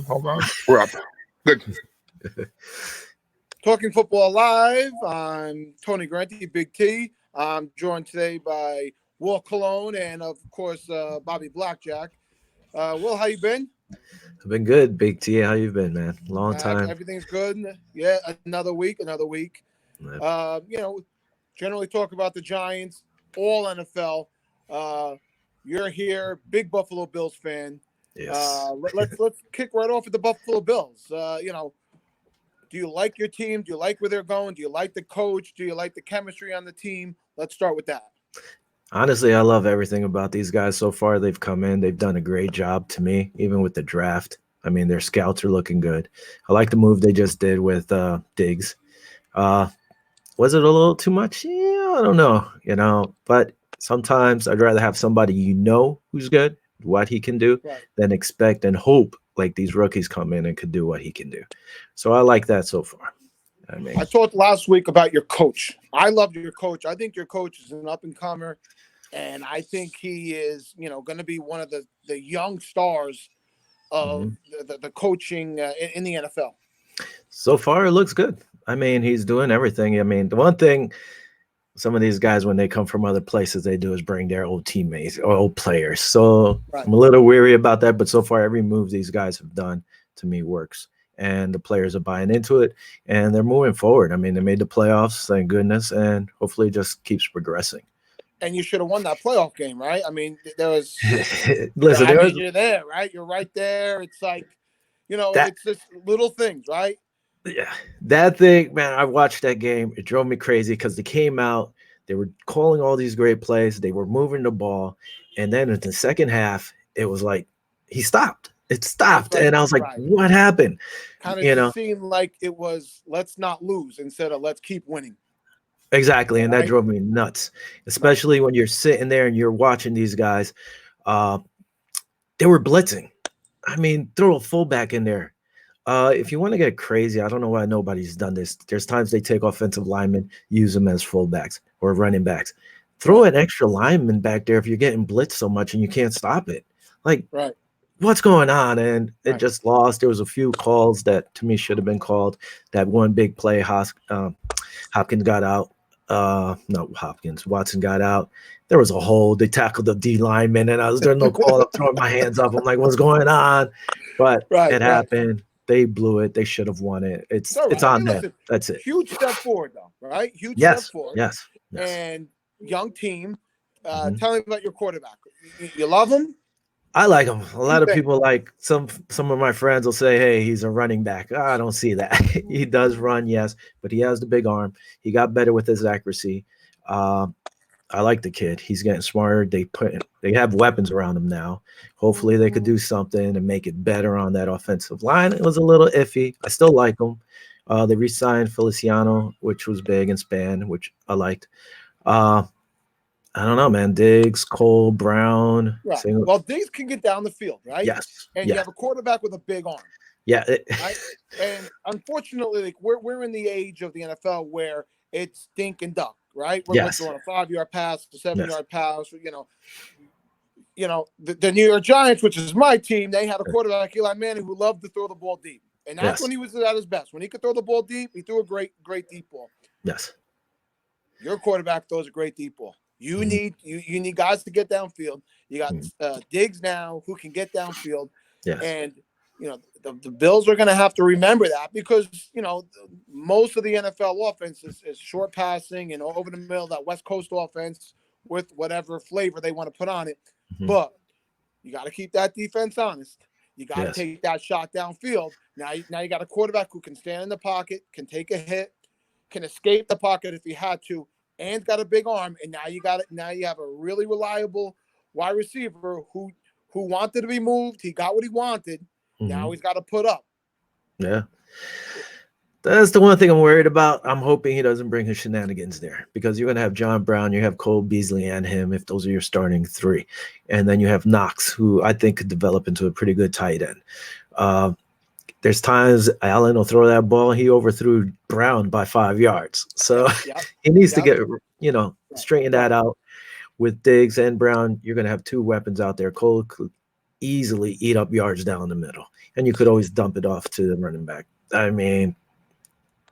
Hold on. We're up. Good. Talking Football Live. I'm Tony Grenti, Big T. I'm joined today by Will Cologne and, of course, Bobby Blackjack. Will, how you been? I've been good, Big T. How you been, man? Long time. Everything's good. Yeah, another week. Generally talk about the Giants, all NFL. You're here, big Buffalo Bills fan. Yes. Let's kick right off with the Buffalo Bills. Do you like your team? Do you like where they're going? Do you like the coach? Do you like the chemistry on the team? Let's start with that. Honestly, I love everything about these guys so far. They've come in. They've done a great job to me, even with the draft. I mean, their scouts are looking good. I like the move they just did with Diggs. Was it a little too much? Yeah, I don't know, but sometimes I'd rather have somebody who's good, what he can do, Right. than expect and hope like these rookies come in and could do what he can do. So I like that so far. I talked last week about your coach. I love your coach. I think your coach is an up-and-comer, and I think he is, going to be one of the young stars of the coaching in the NFL. So far, it looks good. I mean, he's doing everything. I mean, the one thing some of these guys, when they come from other places, they do is bring their old teammates or old players. So Right. I'm a little weary about that. But so far, every move these guys have done to me works. And the players are buying into it, and they're moving forward. I mean, they made the playoffs, thank goodness, and hopefully it just keeps progressing. And you should have won that playoff game, right? I mean, there was – Listen, you're there, right? You're right there. It's like, it's just little things, right? Yeah, that thing, man, I watched that game. It drove me crazy because they came out, they were calling all these great plays, they were moving the ball, and then in the second half, it was like he stopped. It stopped, Right, and I was like, right. what happened? Kind of seemed like it was let's not lose instead of let's keep winning. Exactly, and that drove me nuts, especially when you're sitting there and you're watching these guys. They were blitzing. I mean, throw a fullback in there. If you want to get crazy, I don't know why nobody's done this. There's times they take offensive linemen, use them as fullbacks or running backs. Throw an extra lineman back there if you're getting blitzed so much and you can't stop it. Like, right. What's going on? And it just lost. There was a few calls that to me should have been called. That one big play, Hopkins got out. Not Hopkins. Watson got out. There was a hold. They tackled the D lineman, and there's no call. I'm throwing my hands up. I'm like, what's going on? But it happened. They blew it. They should have won it. It's on them. Listen, that's it. Huge step forward, though, right? Huge step forward. Yes. And young team. Tell me about your quarterback. You love him? I like him. A lot of people like some of my friends will say, hey, he's a running back. I don't see that. He does run, yes, but he has the big arm. He got better with his accuracy. I like the kid. He's getting smarter. They have weapons around him now. Hopefully they could do something and make it better on that offensive line. It was a little iffy. I still like him. They re-signed Feliciano, which was big, and Span, which I liked. I don't know, man. Diggs, Cole, Brown. Right. Well, Diggs can get down the field, right? Yes. And you have a quarterback with a big arm. Yeah. Right? And unfortunately, like we're in the age of the NFL where it's dink and duck, right? We're going to a 5-yard pass, a 7-yard pass. The New York Giants, which is my team, they had a quarterback, Eli Manning, who loved to throw the ball deep. And that's when he was at his best. When he could throw the ball deep, he threw a great deep ball. Yes. Your quarterback throws a great deep ball. You need guys to get downfield. You got Diggs now who can get downfield. Yes. And, the Bills are going to have to remember that because, most of the NFL offense is short passing and over the middle, that West Coast offense with whatever flavor they want to put on it. Mm-hmm. But you got to keep that defense honest. You got to take that shot downfield. Now you got a quarterback who can stand in the pocket, can take a hit, can escape the pocket if he had to, and got a big arm. And now you got it. Now you have a really reliable wide receiver who wanted to be moved. He got what he wanted. Mm-hmm. Now he's got to put up. Yeah. That's the one thing I'm worried about. I'm hoping he doesn't bring his shenanigans there because you're going to have John Brown, you have Cole Beasley and him if those are your starting three. And then you have Knox, who I think could develop into a pretty good tight end. There's times Allen will throw that ball. He overthrew Brown by 5 yards. So he needs to get, straighten that out. With Diggs and Brown, you're going to have two weapons out there. Cole easily eat up yards down the middle, and you could always dump it off to the running back. I mean,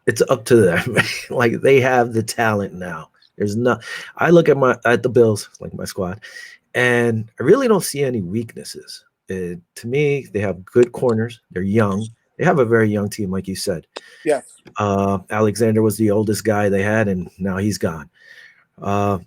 it's up to them. Like they have the talent now. There's not. I look at the Bills, like my squad, and I really don't see any weaknesses. To me, they have good corners. They're young. They have a very young team, like you said. Yes. Alexander was the oldest guy they had, and now he's gone. Uh,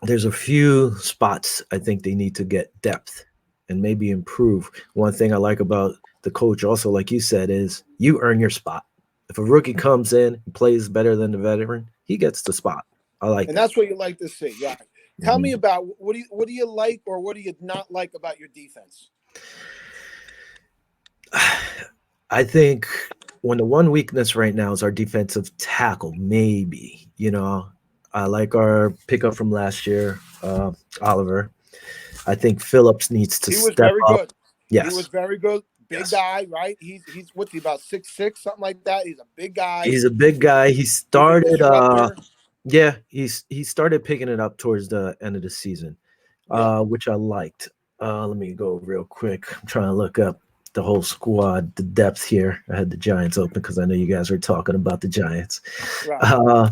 there's a few spots I think they need to get depth and maybe improve. One thing I like about the coach, also, like you said, is you earn your spot. If a rookie comes in and plays better than the veteran, he gets the spot. I like And that. that's what you like to see. Yeah. Tell Mhm. me about what do you like or what do you not like about your defense? I think when the one weakness right now is our defensive tackle, maybe, I like our pickup from last year, Oliver. I think Phillips needs to He was step very up. good. He was Yes. very good. Big Yes. guy, right? He's what's he about 6'6", something like that. He's a big guy. He's a big guy. He He's a started disruptor. yeah, he started picking it up towards the end of the season, Yeah. which I liked. Let me go real quick. I'm trying to look up the whole squad, the depth here. I had the Giants open because I know you guys were talking about the Giants. Right.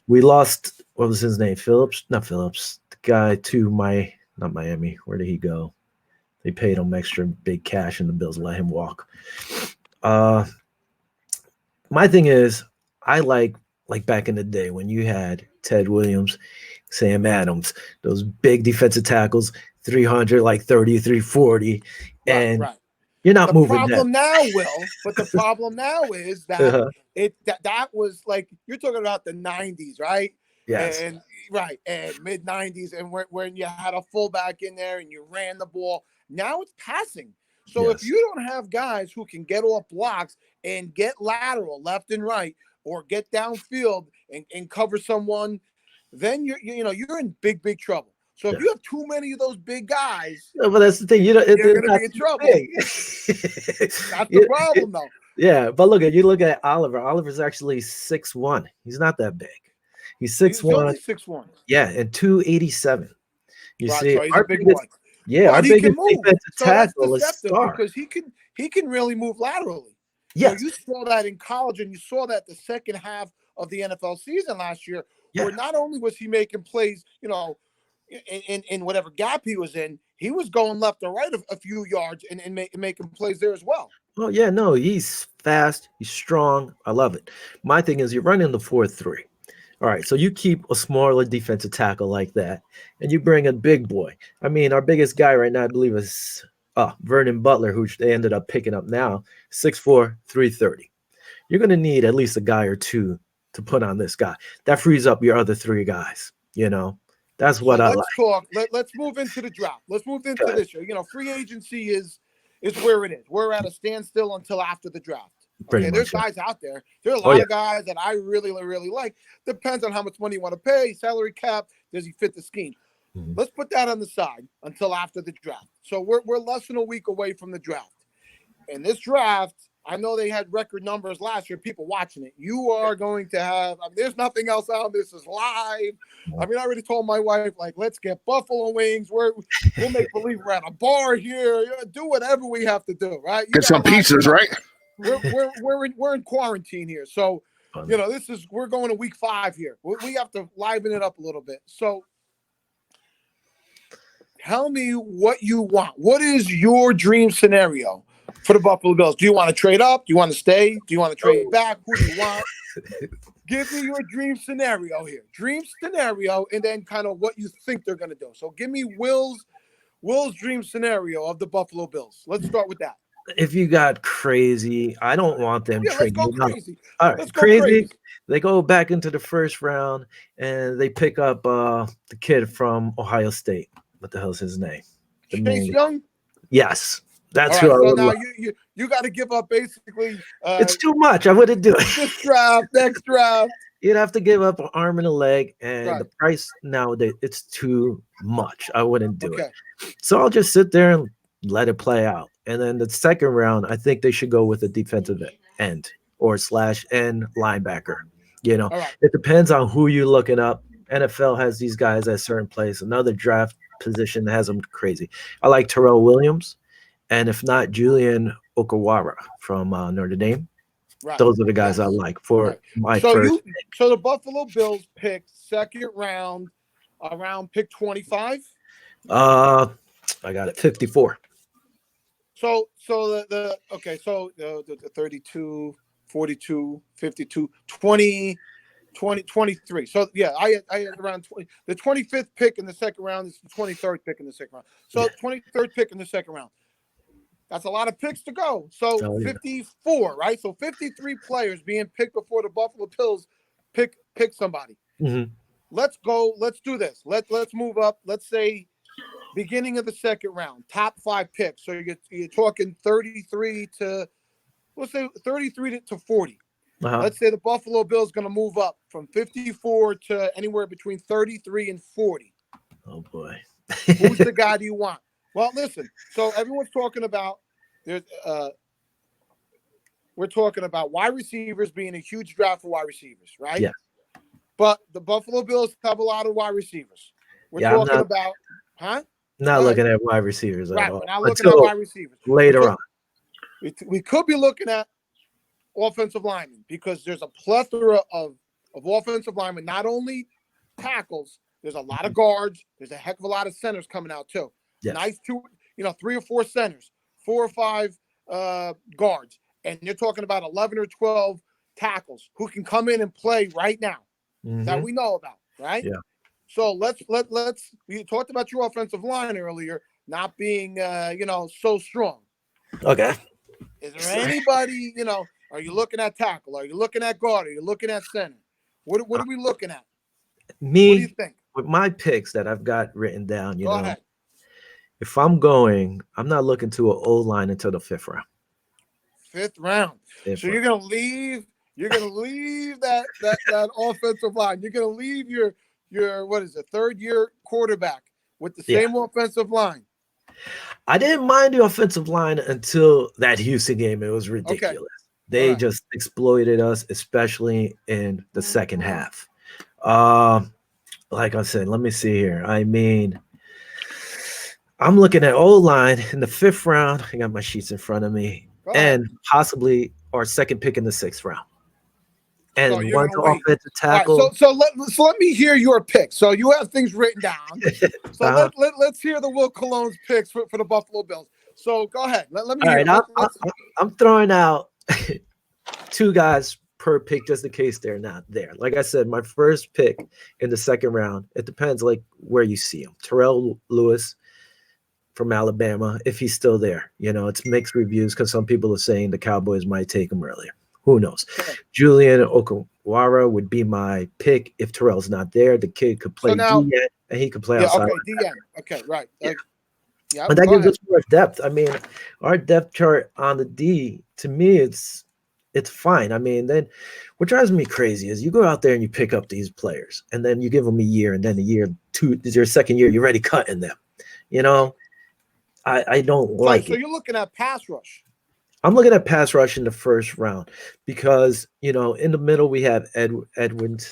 We lost, what was his name? Phillips? Not Phillips. The guy to not Miami. Where did he go? They paid him extra big cash and the Bills let him walk. My thing is, I like back in the day when you had Ted Williams, Sam Adams, those big defensive tackles, 300, like 30, 340, Right. and Right. you're not The moving them. problem now, Will, but the problem now is that that was like you're talking about the 90s, right? Yes. And right, and mid 90s, and when you had a fullback in there and you ran the ball. Now it's passing. So if Yes. you don't have guys who can get off blocks and get lateral left and right, or get downfield and cover someone, then you're in big trouble. So if Yeah. you have too many of those big guys, No, but that's the thing. you're They're going to not be in too trouble. big. That's the problem, though. Yeah, but you look at Oliver. Oliver's actually 6'1". He's not that big. He's He's 6'1". only 6'1". Yeah, and 287. You Right, see, so he's a big boy. our But he can biggest move. defensive So that's tackle is deceptive Star. because he can really move laterally. Yes. You saw that in college, and you saw that the second half of the NFL season last year, Yeah. where not only was he making plays, in whatever gap he was in, he was going left or right a few yards and making plays there as well. Oh yeah, no, he's fast. He's strong. I love it. My thing is, you're running the 4-3. All right, so you keep a smaller defensive tackle like that, and you bring a big boy. I mean, our biggest guy right now, I believe, is Vernon Butler, who they ended up picking up now, 6'4", 330. You're going to need at least a guy or two to put on this guy. That frees up your other three guys. That's what So I let's like. talk. Let's move into the draft. Let's move into this year. Free agency is where it is. We're at a standstill until after the draft. Pretty Okay, much, there's yeah. guys out there. There are a Oh, lot yeah. of guys that I really, really like. Depends on how much money you want to pay, salary cap. Does he fit the scheme? Mhm. Let's put that on the side until after the draft. So we're less than a week away from the draft. And this draft, I know they had record numbers last year, people watching it. You are going to have, there's nothing else out. This is live. I already told my wife, like, let's get buffalo wings. We'll make believe we're at a bar here. Do whatever we have to do, right? Get some pizzas, right? We're in quarantine here. So, we're going to week 5 here. We have to liven it up a little bit. So tell me what you want. What is your dream scenario for the Buffalo Bills? Do you want to trade up? Do you want to stay? Do you want to trade back? Who do you want? Give me your dream scenario here. Dream scenario, and then kind of what you think they're going to do. So give me Will's dream scenario of the Buffalo Bills. Let's start with that. If you got crazy, I don't want them Yeah, let's trading go up. crazy. All right, Let's go crazy. crazy. They go back into the first round and they pick up the kid from Ohio State. What the hell's his name? Chase Young? Yes. That's All right, who I so would now love. you got to give up basically It's too much. I wouldn't do it. this draft, next draft. You'd have to give up an arm and a leg, and Right. the price nowadays, it's too much. I wouldn't do Okay. it. So I'll just sit there and let it play out. And then the second round, I think they should go with a defensive end or / end linebacker. All right. It depends on who you're looking up. NFL has these guys at a certain place. Another draft position has them crazy. I like Terrell Williams, and if not, Julian Okawara from Notre Dame. Right. Those are the guys I Yes. like for Right. my So first. so the Buffalo Bills picked second round around pick 25. I got it 54. So the 32, 42, 52, 20, 20, 23. So yeah, I had around 20, the 25th pick in the second round is the 23rd pick in the second round. So 23rd pick in the second round. That's a lot of picks to go. So 54, right? So 53 players being picked before the Buffalo Bills pick somebody. Mm-hmm. Let's go. Let's do this. Let's move up. Let's say beginning of the second round, top 5 picks. So you're talking 33 to, let's say 33 to 40. Let's say the Buffalo Bills going to move up from 54 to anywhere between 33 and 40. Oh boy. Who's the guy do you want? Well, listen. So everyone's talking about we're talking about wide receivers being a huge draft for wide receivers, right? Yeah. But the Buffalo Bills have a lot of wide receivers. We're talking about, huh? Not looking at wide receivers at all. We're not looking at wide receivers. Later on. We could be looking at offensive linemen because there's a plethora of offensive linemen, not only tackles, there's a lot of guards, there's a heck of a lot of centers coming out too. Yes. Nice 3 or 4 centers, 4 or 5 guards, and you're talking about 11 or 12 tackles who can come in and play right now that we know about, right? Yeah. So let's we talked about your offensive line earlier not being so strong. Okay. Is there anybody, are you looking at tackle? Are you looking at guard? Are you looking at center? What are we looking at? Me, what do you think? With my picks that I've got written down, Go ahead. If I'm going, I'm not looking to an O-line until the 5th round. 5th round. So you're gonna leave that offensive line. You're gonna leave your what is it, 3rd-year quarterback with the same offensive line. I didn't mind the offensive line until that Houston game. It was ridiculous. Okay. They just exploited us, especially in the second half. Like I said, let me see here. I mean, I'm looking at O-line in the 5th round. I got my sheets in front of me. And possibly our second pick in the 6th round. And so one's offensive tackle. Right, so let me hear your pick. So you have things written down. So let's hear the Will Cologne's picks for the Buffalo Bills. So go ahead. Let me hear. All right, I'm throwing out 2 guys per pick just in case they're not there. Like I said, my first pick in the 2nd round, it depends like where you see him. Terrell Lewis from Alabama, if he's still there. It's mixed reviews because some people are saying the Cowboys might take him earlier. Who knows? Okay. Julian Okawara would be my pick if Terrell's not there. The kid could play DN and he could play outside. Okay, DN. Okay, right. Yeah. But that gives us more depth. I mean, our depth chart on the D, to me, it's fine. I mean, then what drives me crazy is you go out there and you pick up these players, and then you give them a year, and then a year, 2 is your 2nd year, you're already cutting them. I don't like it. So you're looking at pass rush. I'm looking at pass rush in the 1st round because, in the middle we have Edwards.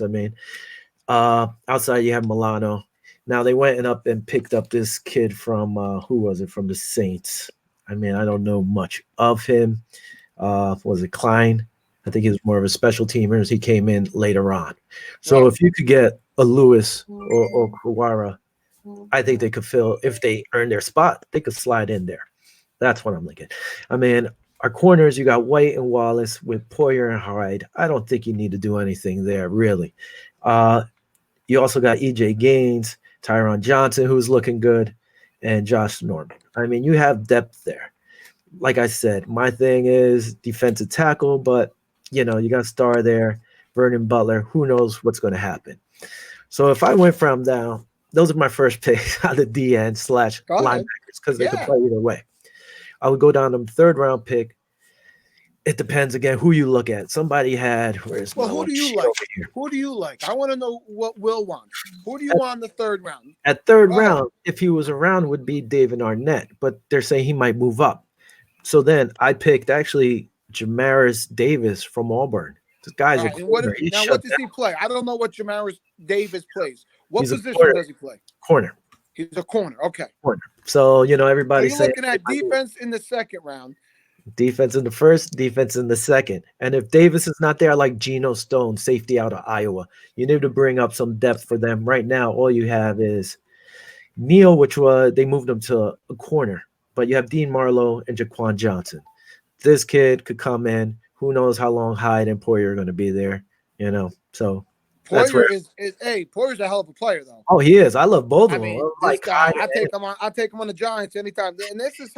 I mean, outside you have Milano. Now they went up and picked up this kid from who was it, from the Saints? I mean, I don't know much of him. Was it Klein? I think he was more of a special teamer. He came in later on. So if you could get a Lewis or Kawara, I think they could fill, if they earn their spot, they could slide in there. That's what I'm looking. I mean, our corners, you got White and Wallace with Poyer and Hyde. I don't think you need to do anything there, really. You also got E.J. Gaines, Tyron Johnson, who's looking good, and Josh Norman. I mean, you have depth there. Like I said, my thing is defensive tackle, but, you got Star there, Vernon Butler. Who knows what's going to happen? So if I went from down, those are my first picks on the DN / linebackers because they can play either way. I would go down to the 3rd round pick. It depends again who you look at. Somebody had who do you like? Who do you like? I want to know what Will wants. Who do you want in the 3rd round? At 3rd round, if he was around, would be David Arnett, but they're saying he might move up. So then I picked actually Jamaris Davis from Auburn. This guy's a corner. What does he play? I don't know what Jamaris Davis plays. What position does he play? Corner. He's a corner. Okay. Corner. So, So everybody's you're saying looking at defense in the second round. defense in the first, defense in the second. And if Davis is not there, I like Geno Stone, safety out of Iowa. You need to bring up some depth for them. Right now, all you have is Neal, which they moved him to a corner, but you have Dean Marlowe and Jaquan Johnson. This kid could come in. Who knows how long Hyde and Poyer are going to be there, So that's where. Poyer's a hell of a player, though. Oh, he is. I love both of them. Mean, this guy, I take him on the Giants anytime. And this is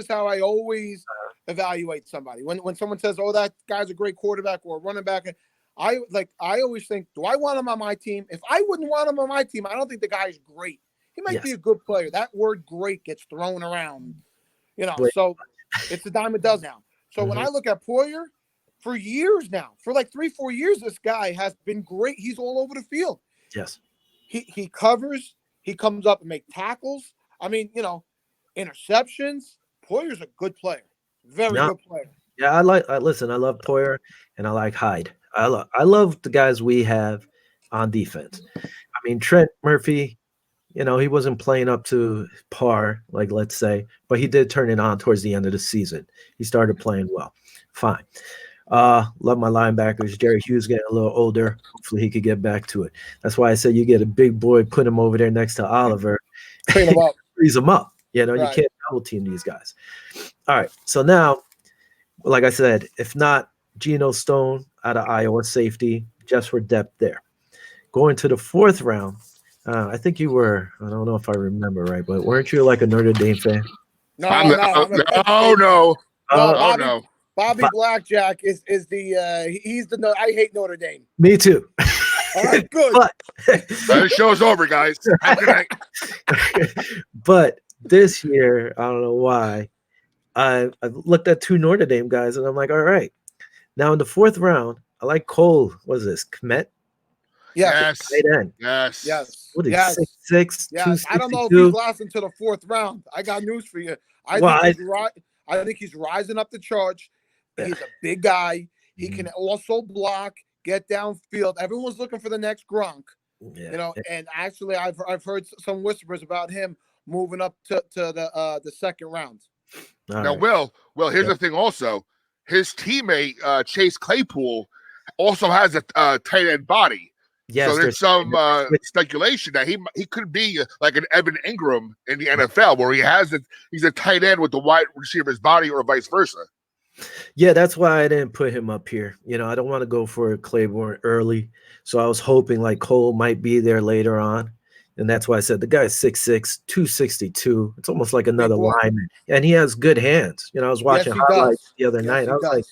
how I always evaluate somebody. When someone says, "Oh, that guy's a great quarterback or a running back," I always think, do I want him on my team? If I wouldn't want him on my team, I don't think the guy's great. He might be a good player. That word "great" gets thrown around, So it's a dime a dozen now. So when I look at Poyer, for years now, for like 3-4 years, this guy has been great. He's all over the field. Yes. He covers. He comes up and make tackles. I mean, interceptions. Poyer's a good player. Very good player. Yeah, I love Poyer and I like Hyde. I love the guys we have on defense. I mean, Trent Murphy, he wasn't playing up to par, like let's say, but he did turn it on towards the end of the season. He started playing well. Fine. Love my linebackers. Jerry Hughes getting a little older. Hopefully he could get back to it. That's why I said you get a big boy, put him over there next to Oliver. Clean him up. Freeze him up. You Right. can't double team these guys. All right. So now, like I said, if not Geno Stone out of Iowa, safety, just for depth there. Going to the fourth round, I think you were, I don't know if I remember right, but weren't you like a Notre Dame fan? No. No. Bobby Blackjack is he's the I hate Notre Dame. Me too. All right, good. The show's over, guys. But this year, I don't know why, I looked at 2 Notre Dame guys, and I'm like, all right. Now in the fourth round, I like Cole. What is this? Kmet? Yes. Tight end. Yes. What is 6'6", yes. I don't know if he's lasting to the fourth round. I got news for you. I think he's rising up the charge. Yeah. He's a big guy. He can also block, get downfield. Everyone's looking for the next Gronk. Yeah. And actually I've heard some whispers about him moving up to the second round. Now, Will, here's the thing also. His teammate, Chase Claypool, also has a tight end body. Yes, so there's some speculation that he could be like an Evan Ingram in the NFL, where he's a tight end with the wide receiver's body, or vice versa. Yeah, that's why I didn't put him up here. I don't want to go for Claiborne early, so I was hoping like Cole might be there later on, and that's why I said the guy's 6'6", 262. It's almost like another lineman, and he has good hands. I was watching highlights the other night. I was like,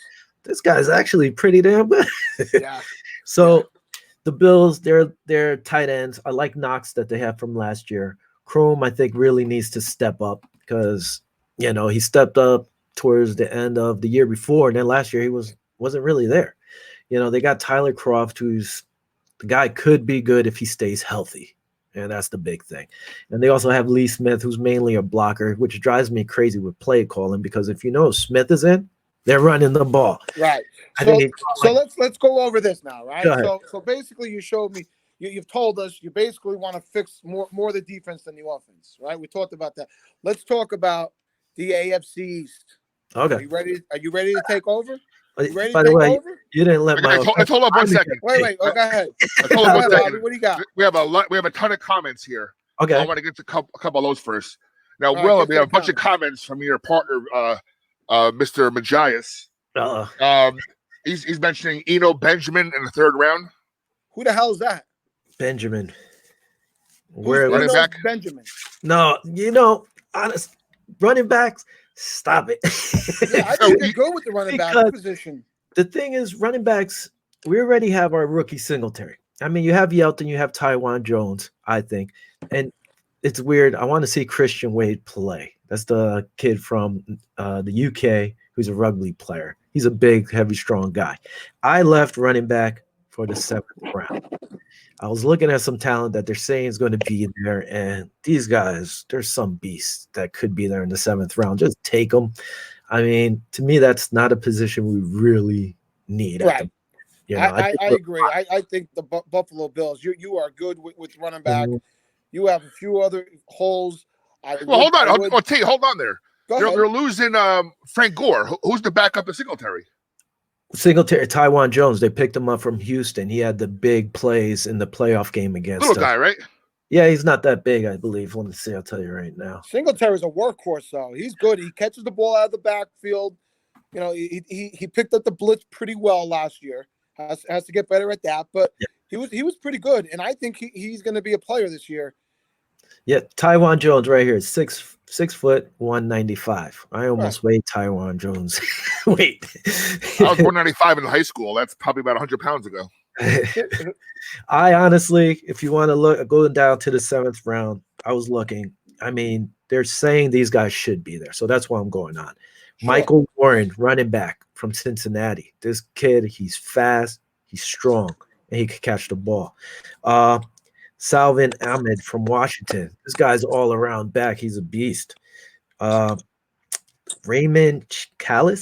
this guy's actually pretty damn good. Yeah. So. The Bills, they're tight ends. I like Knox that they have from last year. Chrome, I think, really needs to step up because, he stepped up towards the end of the year before, and then last year he wasn't really there. They got Tyler Croft, who's the guy could be good if he stays healthy, and that's the big thing. And they also have Lee Smith, who's mainly a blocker, which drives me crazy with play calling because if Smith is in, they're running the ball. Right. So let's go over this now, right? So basically you showed me you've told us you basically want to fix more the defense than the offense, right? We talked about that. Let's talk about the AFC East. Okay. Are you ready to take over? By the way, you didn't let my hold up 1 second. Wait. Go ahead. Hold up 1 second. Bobby, what do you got? We have a ton of comments here. Okay. I want to get to a couple of those first. Now, Will, we have a bunch of comments from your partner, Mr. Magias. He's mentioning Eno Benjamin in the third round. Who the hell is that? Benjamin. Where running back? Benjamin. No, honest running backs. Stop it. Yeah, I think you're good with the running back position. The thing is, running backs. We already have our rookie Singletary. I mean, you have Yelton, you have Tywan Jones. I think, and it's weird. I want to see Christian Wade play. That's the kid from the UK who's a rugby player. He's a big, heavy, strong guy. I left running back for the 7th round. I was looking at some talent that they're saying is going to be there, and these guys, there's some beasts that could be there in the 7th round. Just take them. I mean, to me, that's not a position we really need. Right. I agree. I think the Buffalo Bills, you are good with running back. You have a few other holes. Hold on. I'll tell you, hold on there. They're losing Frank Gore. Who's the backup to Singletary? Taiwan Jones. They picked him up from Houston. He had the big plays in the playoff game against little guy, right? Yeah, he's not that big, I believe. Let me see. I'll tell you right now. Singletary's a workhorse, though. He's good. He catches the ball out of the backfield. You know, he picked up the blitz pretty well last year. Has to get better at that, but he was pretty good, and I think he's going to be a player this year. Yeah, Taiwan Jones right here, 6 foot 195. I almost weighed Taiwan Jones. Wait, I was 195 in high school. That's probably about 100 pounds ago. I honestly, if you want to look, going down to the 7th round, I was looking. I mean, they're saying these guys should be there, so that's why I'm going on. Sure. Michael Warren, running back from Cincinnati. This kid, he's fast, he's strong, and he can catch the ball. Salvin Ahmed from Washington. This guy's all around back. He's a beast. Raymond Calais.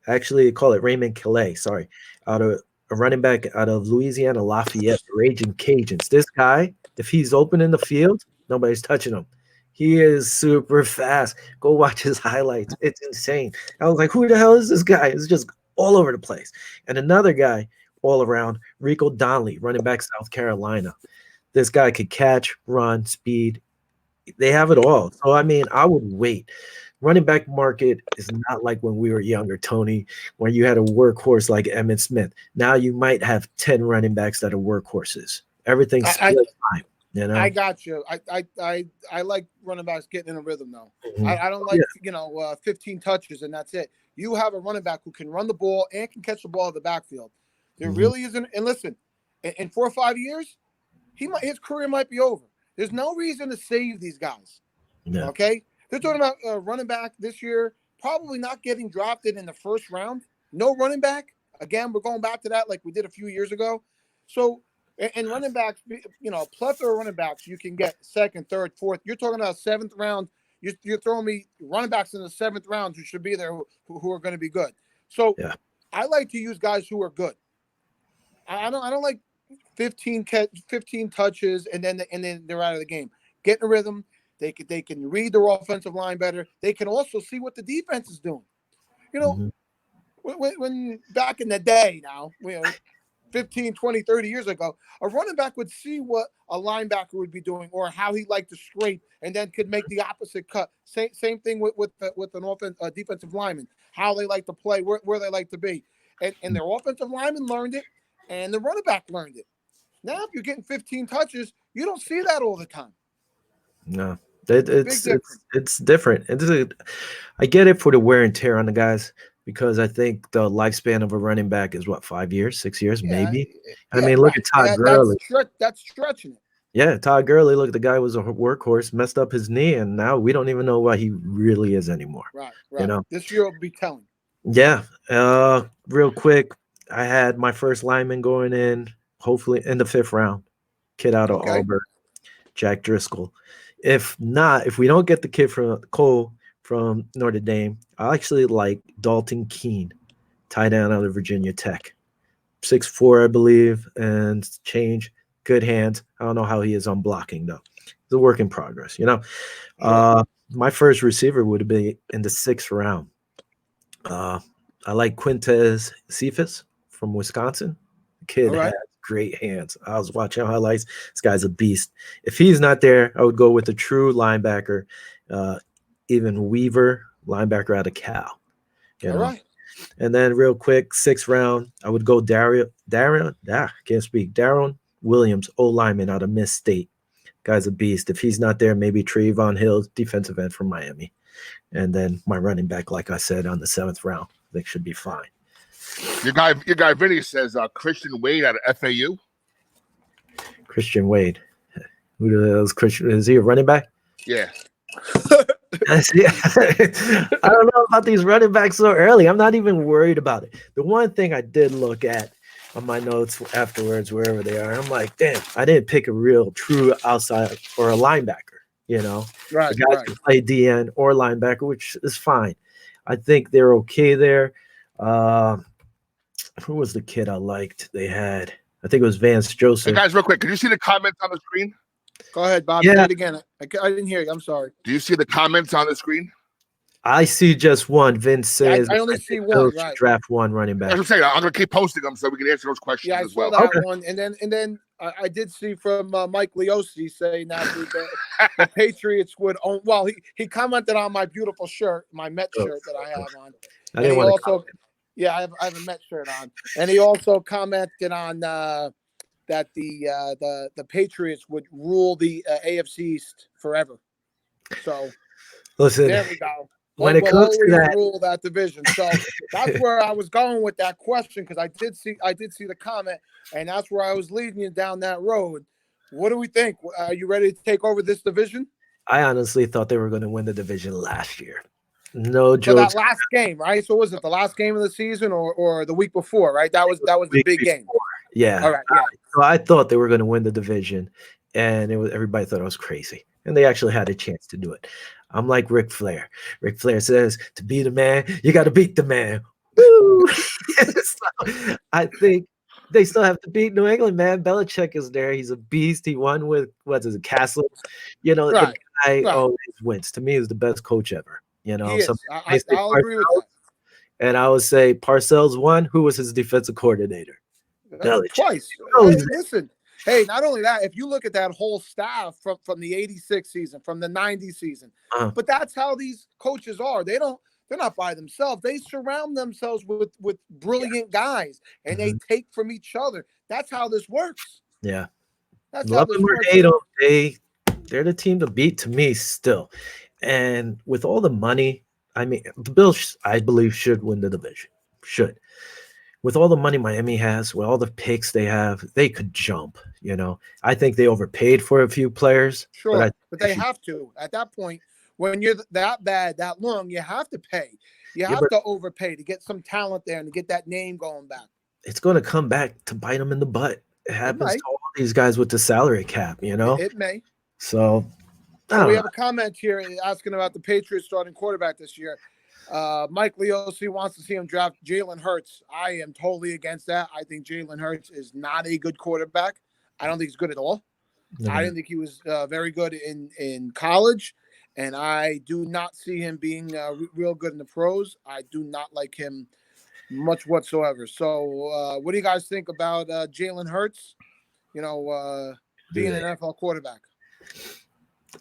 Actually, they call it Raymond Calais. Sorry, out of a running back out of Louisiana Lafayette, Raging Cajuns. This guy, if he's open in the field, nobody's touching him. He is super fast. Go watch his highlights. It's insane. I was like, who the hell is this guy? It's just all over the place. And another guy all around, Rico Donnelly, running back South Carolina. This guy could catch, run, speed. They have it all. So, I mean, I would wait. Running back market is not like when we were younger, Tony, when you had a workhorse like Emmitt Smith. Now you might have 10 running backs that are workhorses. Everything's split time. You know? I got you. I like running backs getting in a rhythm, though. Mm-hmm. I don't like 15 touches and that's it. You have a running back who can run the ball and can catch the ball in the backfield. There really isn't. And listen, in 4 or 5 years, his career might be over. There's no reason to save these guys. No. Okay, they're talking about running back this year, probably not getting drafted in the 1st round. No running back. Again, we're going back to that like we did a few years ago. So. And running backs, a plethora of running backs you can get 2nd, 3rd, 4th. You're talking about 7th round. You're throwing me running backs in the 7th round who should be there who are going to be good. So I like to use guys who are good. I don't like 15 touches and then they're out of the game. Get in a rhythm. They can read their offensive line better. They can also see what the defense is doing. You know, when back in the day now, 15, 20, 30 years ago, a running back would see what a linebacker would be doing or how he liked to scrape and then could make the opposite cut. Same thing with an defensive lineman, how they like to play, where they like to be. And their offensive lineman learned it and the running back learned it. Now, if you're getting 15 touches, you don't see that all the time. No, it's different. I get it for the wear and tear on the guys. Because I think the lifespan of a running back is 5 years, 6 years, maybe. I mean, look at Todd Gurley. That's stretching it. Yeah, Todd Gurley. Look, the guy was a workhorse, messed up his knee, and now we don't even know what he really is anymore. Right. You know, this year will be telling. Yeah. Real quick, I had my first lineman going in, hopefully in the 5th round. Kid out of Auburn, Jack Driscoll. If we don't get the kid from Cole from Notre Dame, I actually like Dalton Keene, tight end out of Virginia Tech. 6'4", I believe, and change. Good hands. I don't know how he is on blocking, though. It's a work in progress, My first receiver would have been in the 6th round. I like Quintez Cephas from Wisconsin. The kid has great hands. I was watching highlights. This guy's a beast. If he's not there, I would go with a true linebacker, even Weaver, linebacker out of Cal. Right. And then real quick, 6th round, I would go Darren Williams, O-lineman out of Miss State. Guy's a beast. If he's not there, maybe Trayvon Hill, defensive end from Miami. And then my running back, like I said, on the 7th round, I think should be fine. Your guy Vinny says Christian Wade out of FAU. Christian Wade. Who the hell is Christian? Is he a running back? Yeah. I don't know about these running backs so early. I'm not even worried about it. The one thing I did look at on my notes afterwards, wherever they are, I'm like, damn, I didn't pick a real true outside or a linebacker, Right. The guys can play DN or linebacker, which is fine. I think they're okay there. Who was the kid I liked? They had, I think it was Vance Joseph. Hey guys, real quick, can you see the comments on the screen? Go ahead, Bob. Say it again. I didn't hear you. I'm sorry. Do you see the comments on the screen? I see just one. Vince says I only see one. Right. Draft one running back. That's what I'm saying. I'm going to keep posting them so we can answer those questions Yeah, I as saw well. that one, and then I did see from Mike Leosi saying that the Patriots would own. Well, he commented on my beautiful shirt, my Met shirt that I have on. I didn't want to comment. Yeah, I have a Met shirt on, and he also commented on that the Patriots would rule the AFC East forever. So listen, there we go. When it comes to that, rule that division. So that's where I was going with that question, because I did see the comment, and that's where I was leading you down that road. What do we think? Are you ready to take over this division? I honestly thought they were going to win the division last year. No joke. That last game, right? So was it the last game of the season or the week before, right? That was the big game. Yeah. All right. Yeah. So I thought they were going to win the division, and everybody thought it was crazy, and they actually had a chance to do it. I'm like Ric Flair. Ric Flair says, to beat a man, you got to beat the man. Woo! So I think they still have to beat New England, man. Belichick is there. He's a beast. He won with, Castle. The guy always wins. To me, he's the best coach ever. He is. I'll agree with that. And I would say Parcells won. Who was his defensive coordinator? Twice. Hey, listen. Hey, not only that, if you look at that whole staff from the 86 season, from the 90 season, but that's how these coaches are. They're not by themselves. They surround themselves with brilliant guys, and they take from each other. That's how this works. Yeah. That's Love them or hate them, they're the team to beat to me still. And with all the money, I mean, the Bills, I believe, should win the division. Should. With all the money Miami has, with all the picks they have, they could jump. I think they overpaid for a few players. Sure, but they have to. At that point, when you're that bad, that long, you have to pay. You have to overpay to get some talent there and to get that name going back. It's going to come back to bite them in the butt. It happens to all these guys with the salary cap, It may. So we have a comment here asking about the Patriots starting quarterback this year. Mike Leosi wants to see him draft Jalen Hurts. I am totally against that. I think Jalen Hurts is not a good quarterback. I don't think he's good at all. I didn't think he was very good in college, and I do not see him being real good in the pros. I do not like him much whatsoever. So what do you guys think about Jalen Hurts, being an NFL quarterback?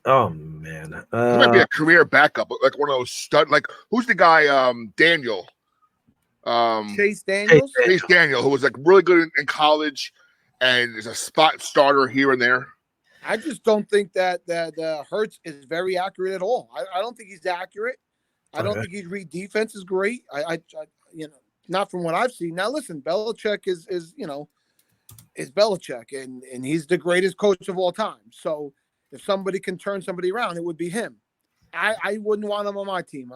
Oh man, he might be a career backup, like one of those stud. Like who's the guy? Daniel. Chase Daniels. Chase Daniel, who was like really good in college, and is a spot starter here and there. I just don't think that Hurts is very accurate at all. I don't think he's accurate. I don't think he'd read defense is great. I not from what I've seen. Now listen, Belichick is Belichick, and he's the greatest coach of all time. So if somebody can turn somebody around, it would be him. I wouldn't want him on my team.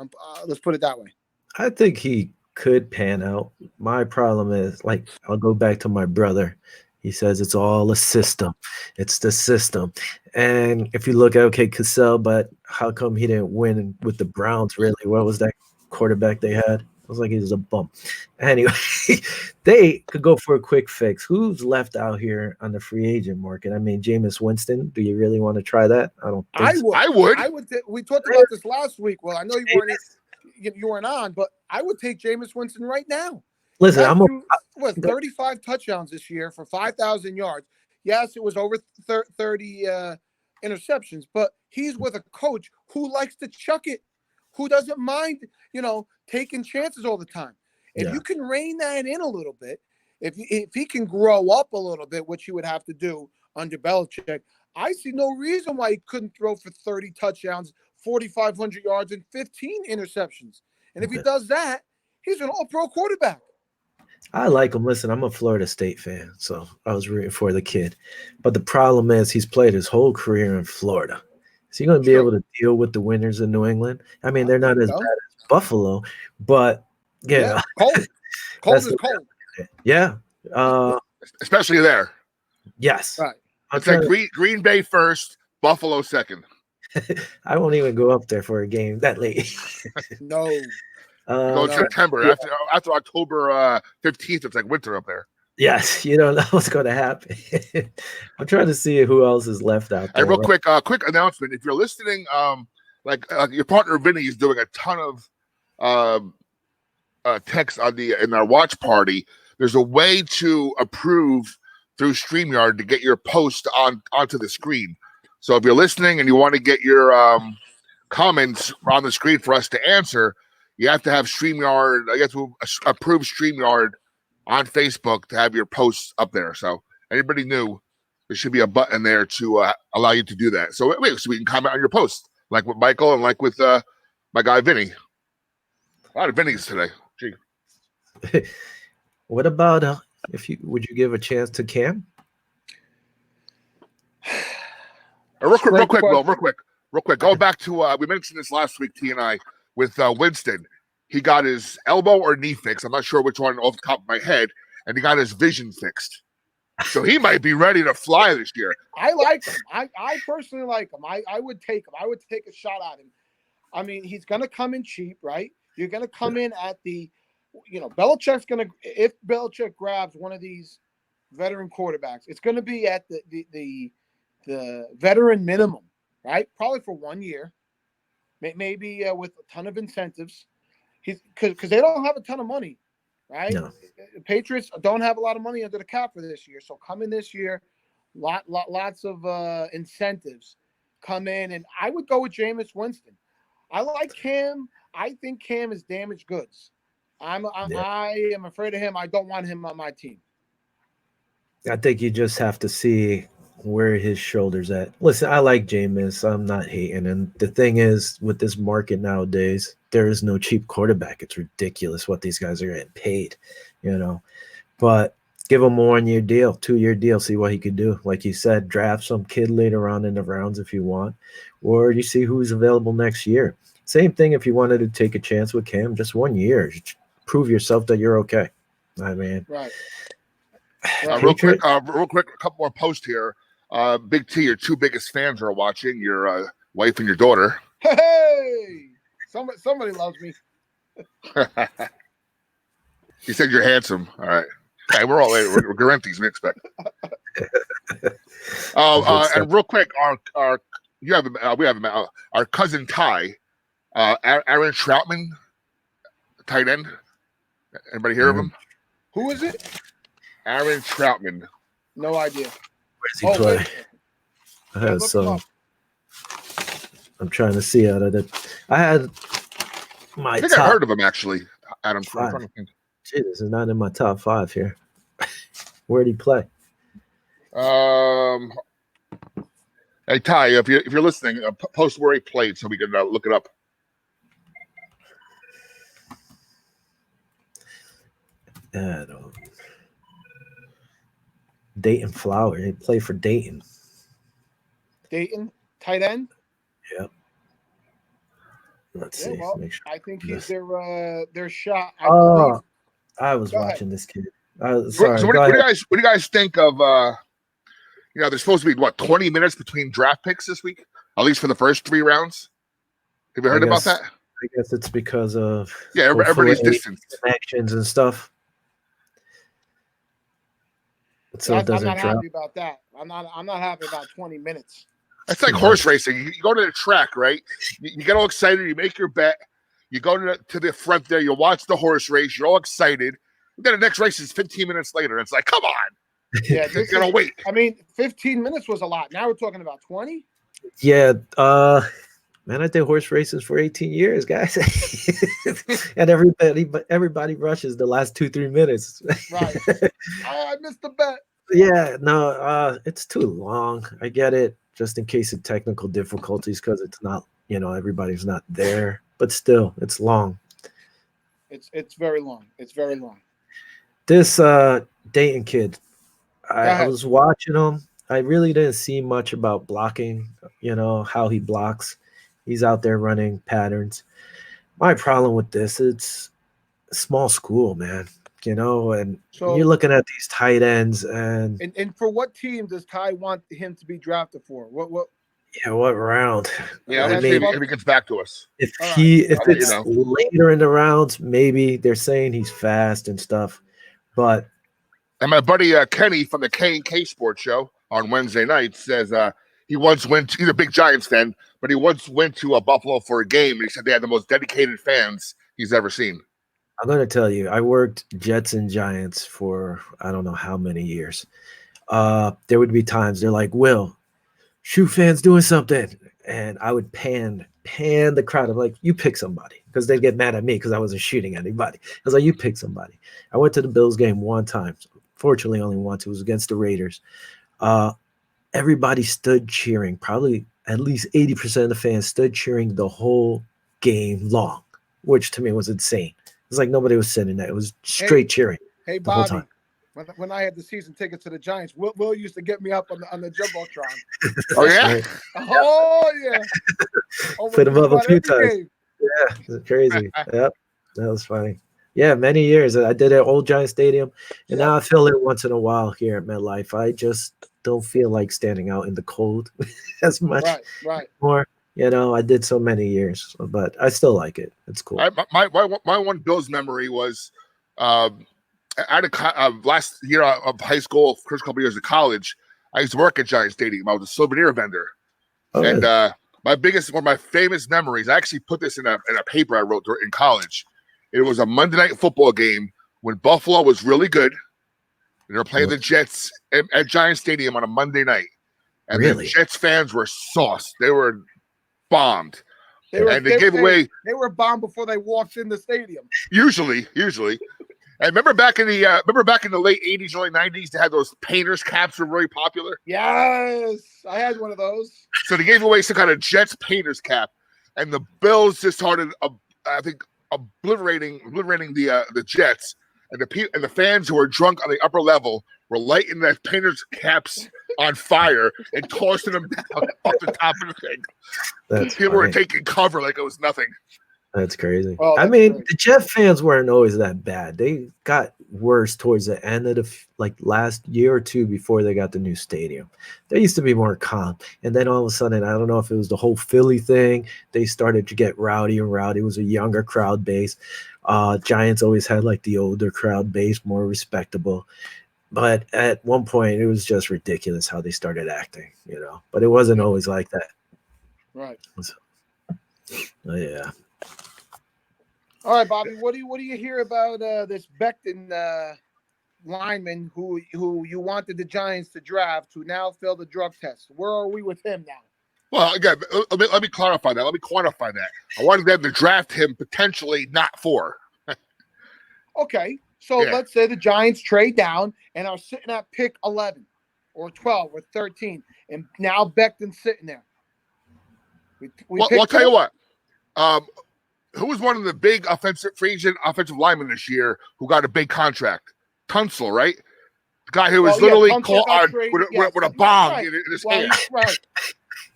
Let's put it that way. I think he could pan out. My problem is, I'll go back to my brother. He says it's all a system. It's the system. And if you look at, Cassell, but how come he didn't win with the Browns, really? What was that quarterback they had? It was like he was a bum. Anyway, they could go for a quick fix. Who's left out here on the free agent market? I mean, Jameis Winston. Do you really want to try that? I don't think so. I would. We talked about this last week. Well, I know you weren't on, but I would take Jameis Winston right now. Listen, I'm 35 touchdowns this year for 5,000 yards. Yes, it was over 30 interceptions, but he's with a coach who likes to chuck it, who doesn't mind, taking chances all the time. If you can rein that in a little bit, if he can grow up a little bit, which he would have to do under Belichick, I see no reason why he couldn't throw for 30 touchdowns, 4,500 yards, and 15 interceptions. And if he does that, he's an all-pro quarterback. I like him. Listen, I'm a Florida State fan, so I was rooting for the kid. But the problem is he's played his whole career in Florida. Is he going to be able to deal with the winners in New England? I mean, they're not as bad as Buffalo, but yeah. Cold. Cold is cold. Yeah. Especially there. Yes. Right. It's like Green Bay first, Buffalo second. I won't even go up there for a game that late. No. Go in September. After October 15th, it's like winter up there. Yes, you don't know what's going to happen. I'm trying to see who else is left out there. And real quick, quick announcement: if you're listening, like your partner Vinny is doing a ton of text on in our watch party. There's a way to approve through StreamYard to get your post onto the screen. So if you're listening and you want to get your comments on the screen for us to answer, you have to have StreamYard. You have to approve StreamYard on Facebook to have your posts up there. So anybody new, there should be a button there to allow you to do that. So wait, so we can comment on your post, like with Michael and like with my guy Vinny. A lot of Vinny's today. Gee. What about would you give a chance to Cam? Real quick. Going back to we mentioned this last week, T and I, with Winston. He got his elbow or knee fixed. I'm not sure which one off the top of my head, and he got his vision fixed. So he might be ready to fly this year. I like him. I personally like him. I would take him. I would take a shot at him. I mean, he's going to come in cheap, right? You're going to come in at the, Belichick's going to, if Belichick grabs one of these veteran quarterbacks, it's going to be at the veteran minimum, right? Probably for 1 year, maybe with a ton of incentives. Because they don't have a ton of money, right? No. The Patriots don't have a lot of money under the cap for this year. So come in this year, lots of incentives. Come in, and I would go with Jameis Winston. I like Cam. I think Cam is damaged goods. I am afraid of him. I don't want him on my team. I think you just have to see where his shoulder's at. Listen, I like Jameis. I'm not hating. And the thing is, with this market nowadays, there is no cheap quarterback. It's ridiculous what these guys are getting paid, But give him a 1 year deal, 2 year deal, see what he could do. Like you said, draft some kid later on in the rounds if you want, or you see who's available next year. Same thing if you wanted to take a chance with Cam, just 1 year. Prove yourself that you're okay. I mean, right. Real quick, a couple more posts here. Big T, your two biggest fans are watching, your wife and your daughter. Hey, somebody loves me. You said you're handsome. All right. Okay, we're Garanthes, we expect. And real quick, we have our cousin Ty, Aaron Troutman, tight end. Anybody hear of him? Who is it? Aaron Troutman. No idea. Where does he play? I had some. I'm trying to see out of it. I had my. I think I heard of him actually. Adam. Gee, this is not in my top 5 here. Where did he play? Hey Ty, if you're listening, post where he played so we can look it up. Dayton Flower. He played for Dayton. Dayton, tight end. Yep. Let's see. Well, make sure. I think he's their shot. I was watching this kid. Sorry. So what do you guys think of? There's supposed to be 20 minutes between draft picks this week, at least for the first 3 rounds. Have you heard about that? I guess it's because of everybody's distance, connections and stuff. So I'm not happy about that. I'm not happy about 20 minutes. It's like horse racing. You go to the track, right? You get all excited. You make your bet. You go to the front there. You watch the horse race. You're all excited. And then the next race is 15 minutes later. It's like, come on. Yeah, you gotta wait. I mean, 15 minutes was a lot. Now we're talking about 20. Yeah. Man, I did horse races for 18 years, guys. And everybody rushes the last 2-3 minutes. Right. I missed the bet. Yeah, no, it's too long. I get it, just in case of technical difficulties, because it's not, everybody's not there. But still, it's long. It's very long. It's very long. This Dayton kid, I was watching him. I really didn't see much about blocking, how he blocks. He's out there running patterns. My problem with this, it's a small school, man. And so, you're looking at these tight ends, and for what team does Ty want him to be drafted for? What? Yeah, what round? Yeah, let's see if he gets back to us. If it's later in the rounds, maybe they're saying he's fast and stuff. But And my buddy Kenny from the K&K Sports Show on Wednesday night says he once went to, he's a big Giants fan, but he once went to Buffalo for a game, and he said they had the most dedicated fans he's ever seen. I'm going to tell you, I worked Jets and Giants for I don't know how many years. There would be times they're like, Will, shoe fans doing something. And I would pan the crowd. I'm like, you pick somebody, because they'd get mad at me because I wasn't shooting anybody. I was like, you pick somebody. I went to the Bills game one time. Fortunately, only once. It was against the Raiders. Everybody stood cheering. Probably at least 80% of the fans stood cheering the whole game long, which to me was insane. It's like nobody was sitting there. It was straight cheering. Hey, the whole Bobby, time. when I had the season ticket to the Giants, Will used to get me up on the Jumbotron. Oh, yeah? Right. Oh, yeah. Put him up a few times. Game. Yeah, it's crazy. Yep, that was funny. Yeah, many years. I did it at Old Giant Stadium, and now I feel it once in a while here at MetLife. I just don't feel like standing out in the cold as much. Right. More. You know, I did so many years, but I still like it. It's cool. My one Bills memory was last year of high school, first couple years of college. I used to work at Giant Stadium. I was a souvenir vendor, and really? one of my famous memories. I actually put this in a paper I wrote in college. It was a Monday night football game when Buffalo was really good. They were playing the Jets at Giant Stadium on a Monday night, and the Jets fans were sauced. They were bombed. They were bombed before they walked in the stadium. Usually. And remember back in the late 80s, early 90s, they had those painters caps were really popular. Yes, I had one of those. So they gave away some kind of Jets painters cap, and the Bills just started, obliterating the Jets, and the fans who were drunk on the upper level were lighting the painters caps on fire and tossing them down off the top of the thing. People were taking cover like it was nothing. That's crazy. I mean, the Jet fans weren't always that bad. They got worse towards the end of the last year or two before they got the new stadium. They used to be more calm, and then all of a sudden, I don't know if it was the whole Philly thing. They started to get rowdy and rowdy. It was a younger crowd base. Giants always had the older crowd base, more respectable. But at one point, it was just ridiculous how they started acting, But it wasn't always like that. Right. Yeah. All right, Bobby. What do you hear about this Becton lineman who you wanted the Giants to draft, who now failed the drug test? Where are we with him now? Well, again, let me clarify that. Let me quantify that. I wanted them to draft him potentially not 4. Okay. So let's say the Giants trade down and are sitting at pick 11 or 12 or 13, and now Becton's sitting there. I'll tell you what. Who was one of the big free agent offensive linemen this year who got a big contract? Tunsil, right? The guy who was literally caught on with a bong in his hand. Right.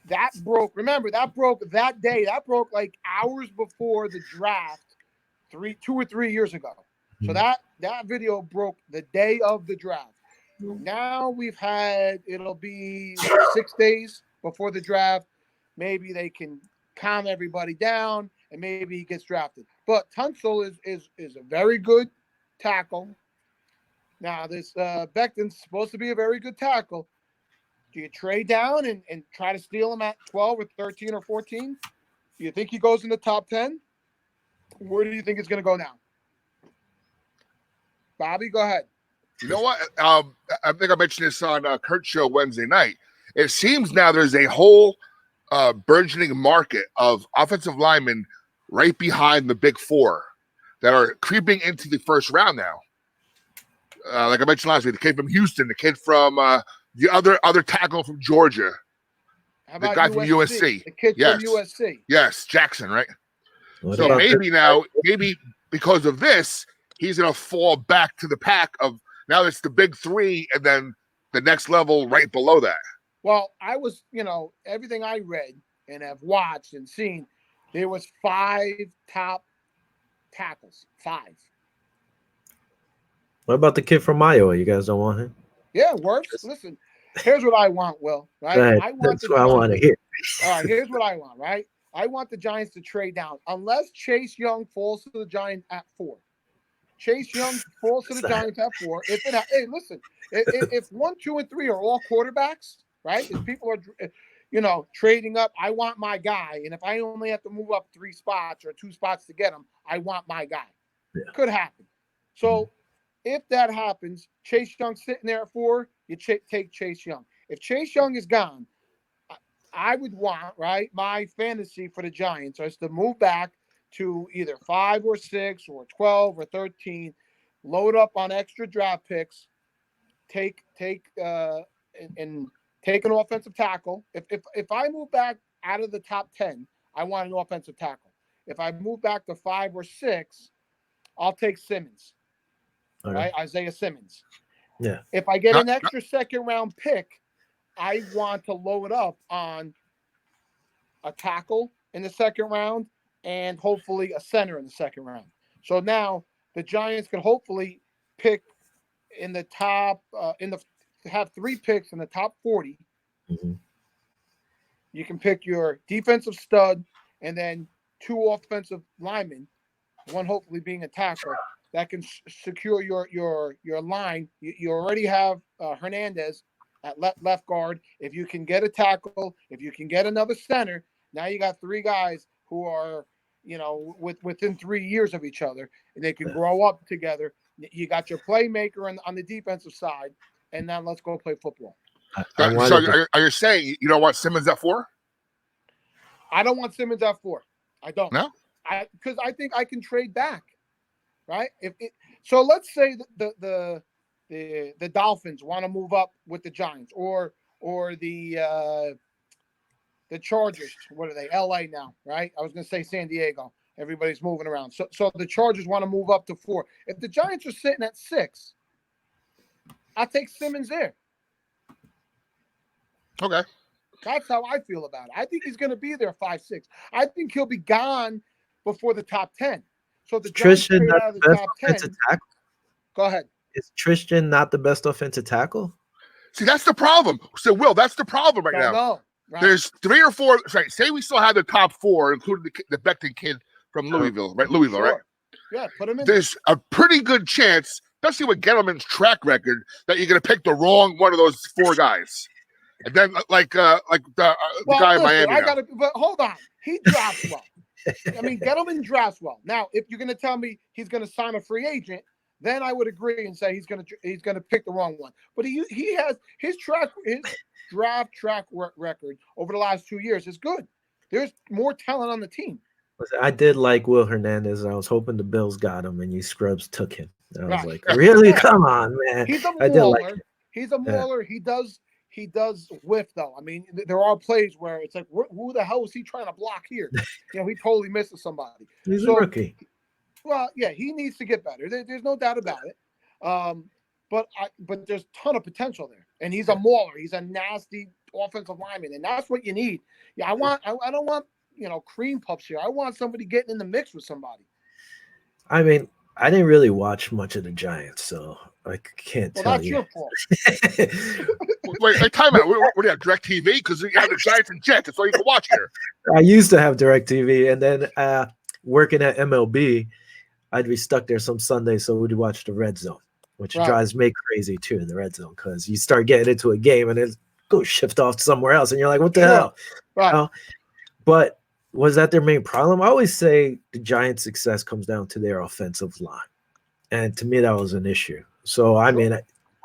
That broke. Remember, that broke that day. That broke hours before the draft, 2 or 3 years ago. So that video broke the day of the draft. Now it'll be 6 days before the draft. Maybe they can calm everybody down, and maybe he gets drafted. But Tunsil is a very good tackle. Now, this Becton's supposed to be a very good tackle. Do you trade down and try to steal him at 12 or 13 or 14? Do you think he goes in the top 10? Where do you think it's going to go now? Bobby, go ahead. You know what? I think I mentioned this on Kurt's show Wednesday night. It seems now there's a whole burgeoning market of offensive linemen right behind the big 4 that are creeping into the first round now. Like I mentioned last week, the kid from Houston, the kid from the other tackle from Georgia, how about the guy USC? from USC, the kid from USC. Yes, Jackson, right? So maybe because of this, he's going to fall back to the pack of now it's the big 3 and then the next level right below that. Well, I was, everything I read and have watched and seen, there was 5 top tackles. 5. What about the kid from Iowa? You guys don't want him? Yeah, works. Listen, here's what I want, Will. Right? That's what I want to hear. All right, here's what I want, right? I want the Giants to trade down. Unless Chase Young falls to the Giants at 4. Chase Young falls to the Giants at 4. Hey, listen, if 1, 2, and 3 are all quarterbacks, right? If people are, trading up, I want my guy, and if I only have to move up 3 spots or 2 spots to get him, I want my guy. Yeah. Could happen. So if that happens, Chase Young sitting there at 4, you take Chase Young. If Chase Young is gone, I would want, right, my fantasy for the Giants is to move back to either 5 or 6 or 12 or 13, load up on extra draft picks, take an offensive tackle. If I move back out of the top 10, I want an offensive tackle. If I move back to 5 or 6, I'll take Simmons. Okay. Right, Isaiah Simmons. Yeah. If I get an extra second round pick, I want to load up on a tackle in the second round and hopefully a center in the second round. So now the Giants can hopefully pick in the top, have 3 picks in the top 40. Mm-hmm. You can pick your defensive stud and then 2 offensive linemen, one hopefully being a tackle that can secure your line. You already have Hernandez at left guard. If you can get a tackle, if you can get another center, now you got 3 guys who are, within 3 years of each other, and they can grow up together. You got your playmaker on the defensive side, and now let's go play football. So are you saying you don't want Simmons at 4? I don't want Simmons at 4. I don't. No? Because I think I can trade back, right? So let's say the Dolphins want to move up with the Giants, or the Chargers. What are they? LA now, right? I was going to say San Diego. Everybody's moving around. So the Chargers want to move up to 4. If the Giants are sitting at 6, I'll take Simmons there. Okay. That's how I feel about it. I think he's going to be there 5, 6. I think he'll be gone before the top 10. So the Giants trade out of the top 10. Tackle? Go ahead. Is Tristan not the best offensive tackle? See, that's the problem. So, Will, that's the problem right now. No. Right. There's 3 or 4. Sorry, say we still have the top 4, including the Becton kid from Louisville, right? Louisville, sure. Right? Yeah, put him in. There's a pretty good chance, especially with Gettleman's track record, that you're going to pick the wrong one of those 4 guys. And then, like the guy in Miami. But hold on, he drafts well. I mean, Gettleman drafts well. Now, if you're going to tell me he's going to sign a free agent, then I would agree and say he's going to pick the wrong one. But he has his draft track record over the last 2 years is good. There's more talent on the team. I did like Will Hernandez. I was hoping the Bills got him, and you scrubs took him. And I was like, really? Come on, man. He's a mauler. He's a mauler. Yeah. He does whiff, though. I mean, there are plays where it's like, who the hell is he trying to block here? He totally misses somebody. He's a rookie. Well, yeah, he needs to get better. There's no doubt about it. But there's a ton of potential there. And he's a mauler. He's a nasty offensive lineman, and that's what you need. Yeah, I don't want cream puffs here. I want somebody getting in the mix with somebody. I mean, I didn't really watch much of the Giants, so I can't tell that's you. Your fault. Wait, time out. What do you have, DirecTV? Because you have the Giants and Jets. That's all you can watch here. I used to have DirecTV, and then working at MLB, I'd be stuck there some Sundays, so we'd watch the Red Zone, which drives me crazy too in the Red Zone, because you start getting into a game and it goes shift off somewhere else, and you're like, what the hell? Right. But was that their main problem? I always say the Giants' success comes down to their offensive line. And to me, that was an issue. So, I mean,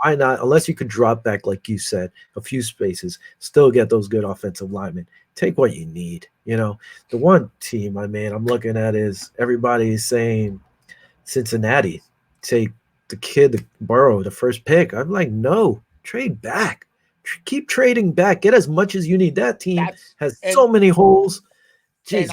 why not? Unless you could drop back, like you said, a few spaces, still get those good offensive linemen. Take what you need. The one team, I'm looking at is everybody is saying Cincinnati. Take the kid, Burrow, the first pick. I'm like, no, trade back. Keep trading back. Get as much as you need. That team has so many holes. Jesus.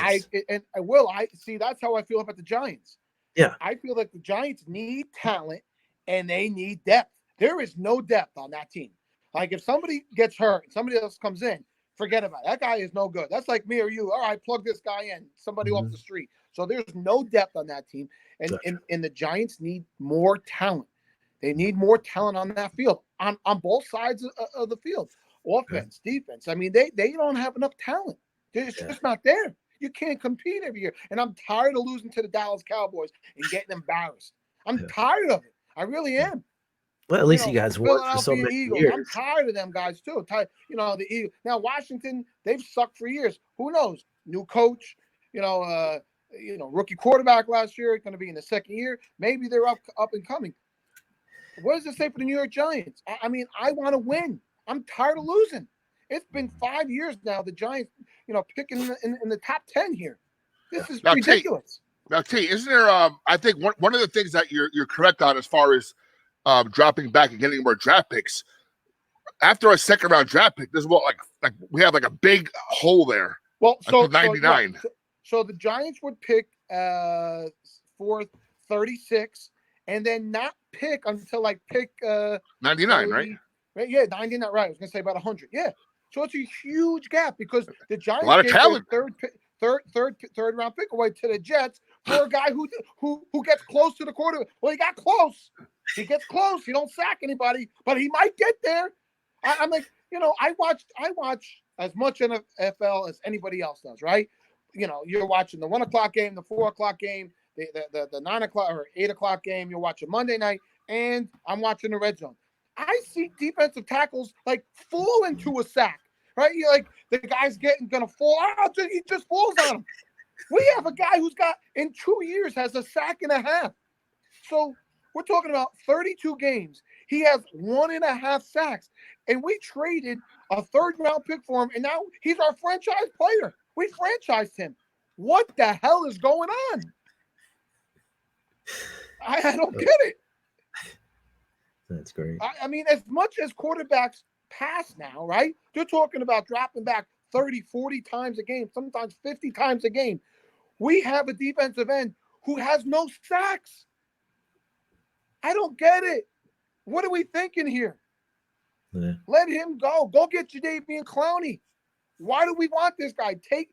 And I see. That's how I feel about the Giants. Yeah, I feel like the Giants need talent and they need depth. There is no depth on that team. Like if somebody gets hurt, somebody else comes in, forget about it. That guy is no good. That's like me or you. All right, plug this guy in. Somebody off the street. So there's no depth on that team, and the Giants need more talent. They need more talent on that field, on both sides of the field, offense, defense. I mean, they don't have enough talent. It's just not there. You can't compete every year. And I'm tired of losing to the Dallas Cowboys and getting embarrassed. I'm tired of it. I really am. Well, at least you guys won for so many years. I'm tired of them guys too. The Eagles. Now Washington, they've sucked for years. Who knows? New coach. Rookie quarterback last year, going to be in the second year. Maybe they're up and coming. What does it say for the New York Giants? I mean, I want to win. I'm tired of losing. It's been 5 years now. The Giants, picking in the top 10 here. This is ridiculous. Now, T, isn't there? I think one of the things that you're correct on as far as dropping back and getting more draft picks. After a second round draft pick, this is what like we have like a big hole there. Well, so 99. So the Giants would pick 4th, 36, and then not pick until pick 99, right? Yeah, 99. Right. I was gonna say about 100. Yeah. So it's a huge gap because the Giants a lot of talent. Third round pick away to the Jets for a guy who gets close to the quarterback. Well, he got close. He gets close. He don't sack anybody, but he might get there. I'm like, I watch as much NFL as anybody else does, right? You're watching the 1 o'clock game, the 4 o'clock game, the 9 o'clock or 8 o'clock game. You're watching Monday night, and I'm watching the red zone. I see defensive tackles fall into a sack, right? You're like, the guy's gonna fall. He just falls on him. We have a guy who's got in 2 years has a sack and a half. So we're talking about 32 games. He has 1.5 sacks, and we traded a 3rd round pick for him, and now he's our franchise player. We franchised him. What the hell is going on? I don't get it. That's great. I mean, as much as quarterbacks pass now, right? They're talking about dropping back 30, 40 times a game, sometimes 50 times a game. We have a defensive end who has no sacks. I don't get it. What are we thinking here? Yeah. Let him go. Go get Jadeveon Clowney. Why do we want this guy? Take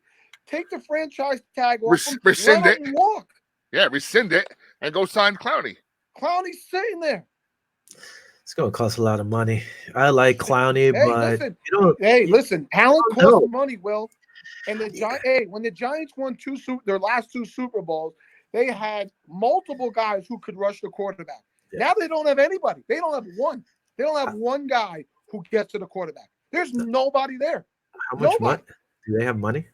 the franchise tag off him. Rescind let it. him walk. Yeah, rescind it and go sign Clowney. Clowney's sitting there. It's going to cost a lot of money. I like Clowney, listen. Talent costs money, Will. And when the Giants won their last 2 Super Bowls, they had multiple guys who could rush the quarterback. Yeah. Now they don't have anybody. They don't have one. They don't have one guy who gets to the quarterback. There's nobody there. How much money? Do they have money?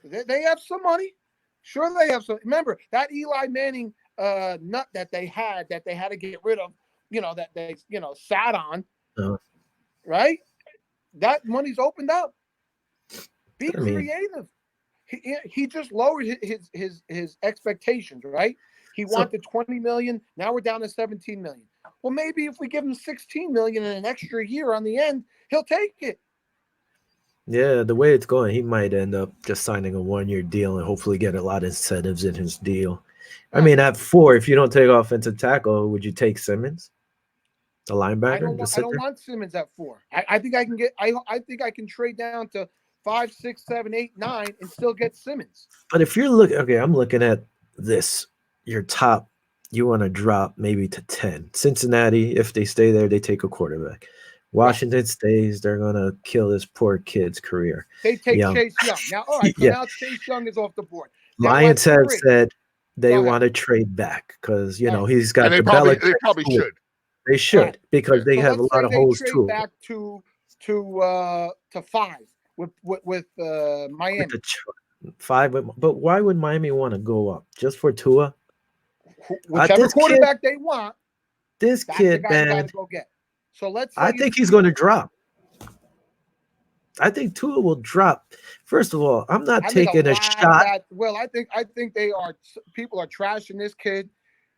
They have some money. Sure, they have some. Remember that Eli Manning nut that they had to get rid of. That they sat on. Right. That money's opened up. Be creative. He just lowered his expectations. Right. He wanted 20 million. Now we're down to 17 million. Well, maybe if we give him 16 million and an extra year on the end, he'll take it. Yeah, the way it's going, he might end up just signing a 1-year deal and hopefully get a lot of incentives in his deal. I mean, at 4, if you don't take offensive tackle, would you take Simmons, the linebacker? I don't want Simmons at 4. I think I can get. I think I can trade down to 5, 6, 7, 8, 9 and still get Simmons. But if you're looking, okay, I'm looking at this. Your top, you want to drop maybe to 10. Cincinnati, if they stay there, they take a quarterback. Washington stays, they're going to kill this poor kid's career. They take Chase Young. Now, all right, so now Chase Young is off the board. Now, Lions have said they want to trade back because, he's got the Belichick. They probably should. They should because they have a lot of holes too. Back to 5 with Miami. With 5, but why would Miami want to go up? Just for Tua? Whichever quarterback they want. This kid, man. Go get. So I think he's going to drop. I think Tua will drop. First of all, I'm not taking a shot. I think people are trashing this kid.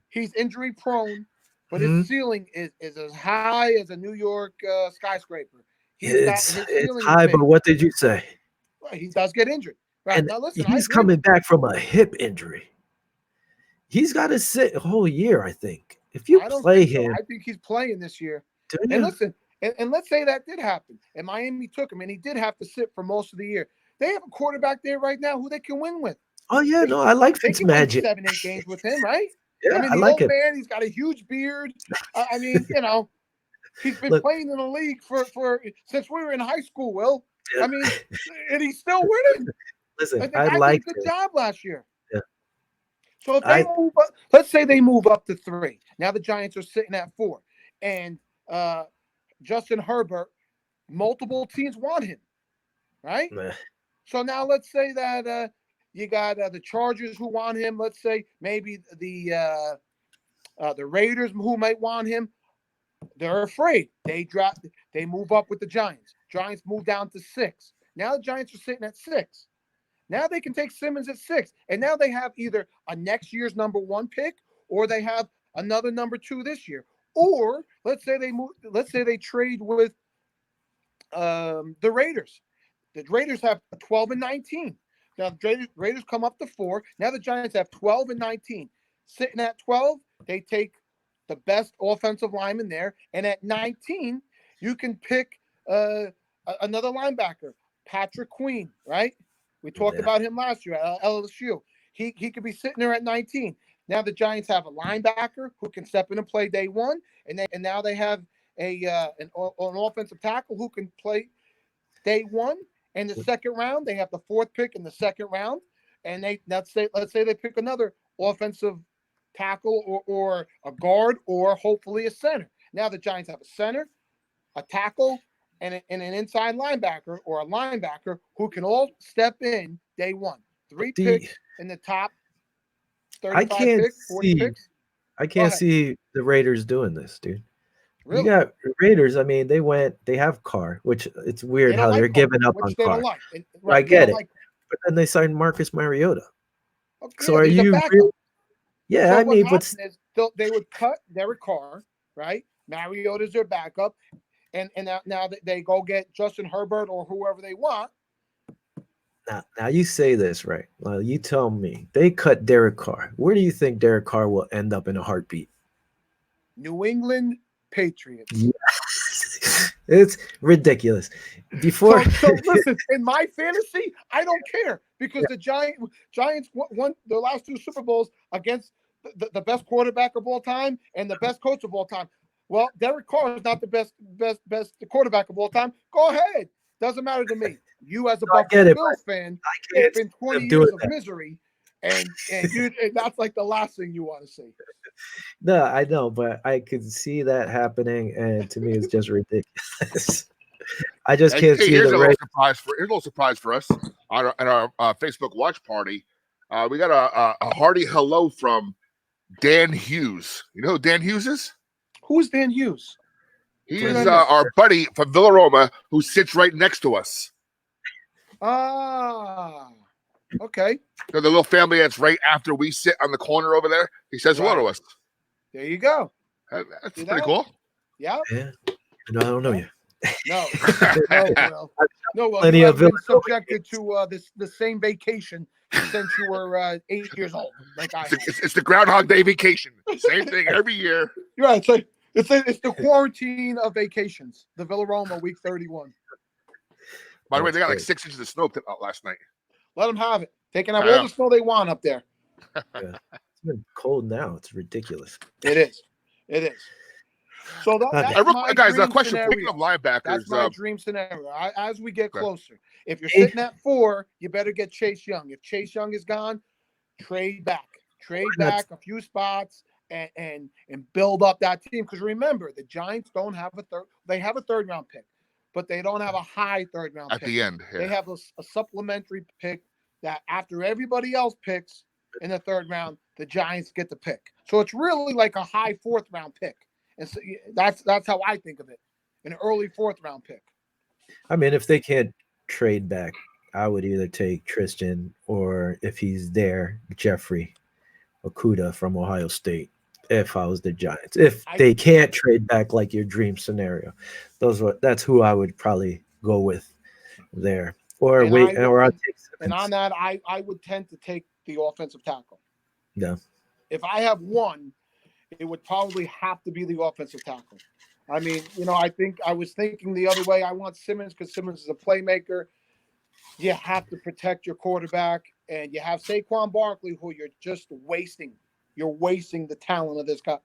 He's injury prone, but his ceiling is as high as a New York skyscraper. It's high, but what did you say? Well, he does get injured. Right. And now, listen, he's coming back from a hip injury. He's got to sit a whole year, I think. If you play him. I think he's playing this year. And listen, and let's say that did happen, and Miami took him, and he did have to sit for most of the year. They have a quarterback there right now who they can win with. Oh yeah, I like Fitzmagic. 7, 8 games with him, right? Yeah, I mean, I like old man, he's got a huge beard. I mean, he's been playing in the league for since we were in high school. Will I mean, and he's still winning. Listen, I like did a good job last year. Yeah. So if they move up, let's say they move up to 3. Now the Giants are sitting at 4. And Justin Herbert, multiple teams want him, right? So now let's say that you got the Chargers who want him. Let's say maybe the Raiders who might want him. They're afraid. They move up with the Giants. Giants move down to 6. Now the Giants are sitting at 6. Now they can take Simmons at 6. And now they have either a next year's number 1 pick or they have another number 2 this year. Or let's say they trade with the Raiders. The Raiders have 12 and 19. Now the Raiders come up to 4. Now the Giants have 12 and 19. Sitting at 12, they take the best offensive lineman there. And at 19, you can pick another linebacker, Patrick Queen, right? We talked about him last year at LSU. He could be sitting there at 19. Now the Giants have a linebacker who can step in and play day 1, and now they have an offensive tackle who can play day 1. And the second round, they have the 4th pick in the second round, and let's say they pick another offensive tackle or a guard or hopefully a center. Now the Giants have a center, a tackle, and an inside linebacker or a linebacker who can all step in day 1. 3 picks in the top 35 picks, 40 picks. I can't see the Raiders doing this, dude. Really? You got Raiders. I mean, they have Carr, which it's weird how they're giving up on Carr. I get it. But then they signed Marcus Mariota. Okay, so are you really? Yeah, so I mean, but they would cut Derek Carr, right? Mariota's their backup. And now they go get Justin Herbert or whoever they want. Now you say this, right? Well, you tell me. They cut Derek Carr. Where do you think Derek Carr will end up in a heartbeat? New England Patriots. Yes. It's ridiculous. Before so listen, in my fantasy, I don't care because the Giants won their last 2 Super Bowls against the best quarterback of all time and the best coach of all time. Well, Derek Carr is not the best quarterback of all time. Go ahead. Doesn't matter to me. You as a Buffalo Bills fan, it's been 20 years of misery, and that's like the last thing you want to see. No, I know, but I could see that happening, and to me, it's just ridiculous. I just can't see here's a little surprise for us at our Facebook watch party. We got a hearty hello from Dan Hughes. You know who Dan Hughes is? Who's Dan Hughes? He is our buddy from Villaroma who sits right next to us. Ah, okay. So the little family that's right after we sit on the corner over there, he says hello to us. There you go. That's pretty cool. Yeah. No, I don't know you. No. Well, you have been subjected to the same vacation since you were 8 years old. Like it's the Groundhog Day vacation. Same thing every year. You're right. It's the quarantine of vacations. The Villaroma week 31. By the way, they got like 6 inches of snow last night. Let them have it. They can have all the snow they want up there. Yeah. It's been cold now. It's ridiculous. It is. So that's my guys, a question. Scenario. Speaking of linebackers, that's my dream scenario. As we get closer, if you're sitting at 4, you better get Chase Young. If Chase Young is gone, trade back a few spots and build up that team. Because remember, the Giants don't have a third. They have a 3rd round pick, but they don't have a high 3rd round pick. At the end. Yeah. They have a supplementary pick that after everybody else picks in the 3rd round, the Giants get the pick. So it's really like a high 4th round pick. And so that's how I think of it, an early 4th round pick. I mean, if they can't trade back, I would either take Tristan or if he's there, Jeffrey Okudah from Ohio State. If I was the Giants, if they can't trade back like your dream scenario, that's who I would probably go with there. Or I'll take Simmons. And on that, I would tend to take the offensive tackle. Yeah. If I have one, it would probably have to be the offensive tackle. I mean, I was thinking the other way. I want Simmons because Simmons is a playmaker. You have to protect your quarterback, and you have Saquon Barkley, who you're just wasting. You're wasting the talent of this guy.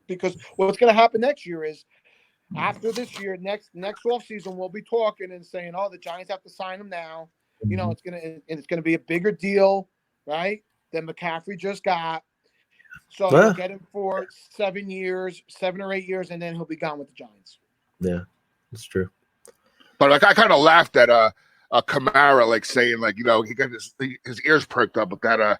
Because what's going to happen next year is after this year, next offseason, we'll be talking and saying, "Oh, the Giants have to sign him now." It's going to be a bigger deal, right? than McCaffrey just got. So you'll get him for 7 years, 7 or 8 years, and then he'll be gone with the Giants. Yeah, that's true. But like I kind of laughed at Kamara, like saying like, he got his ears perked up with that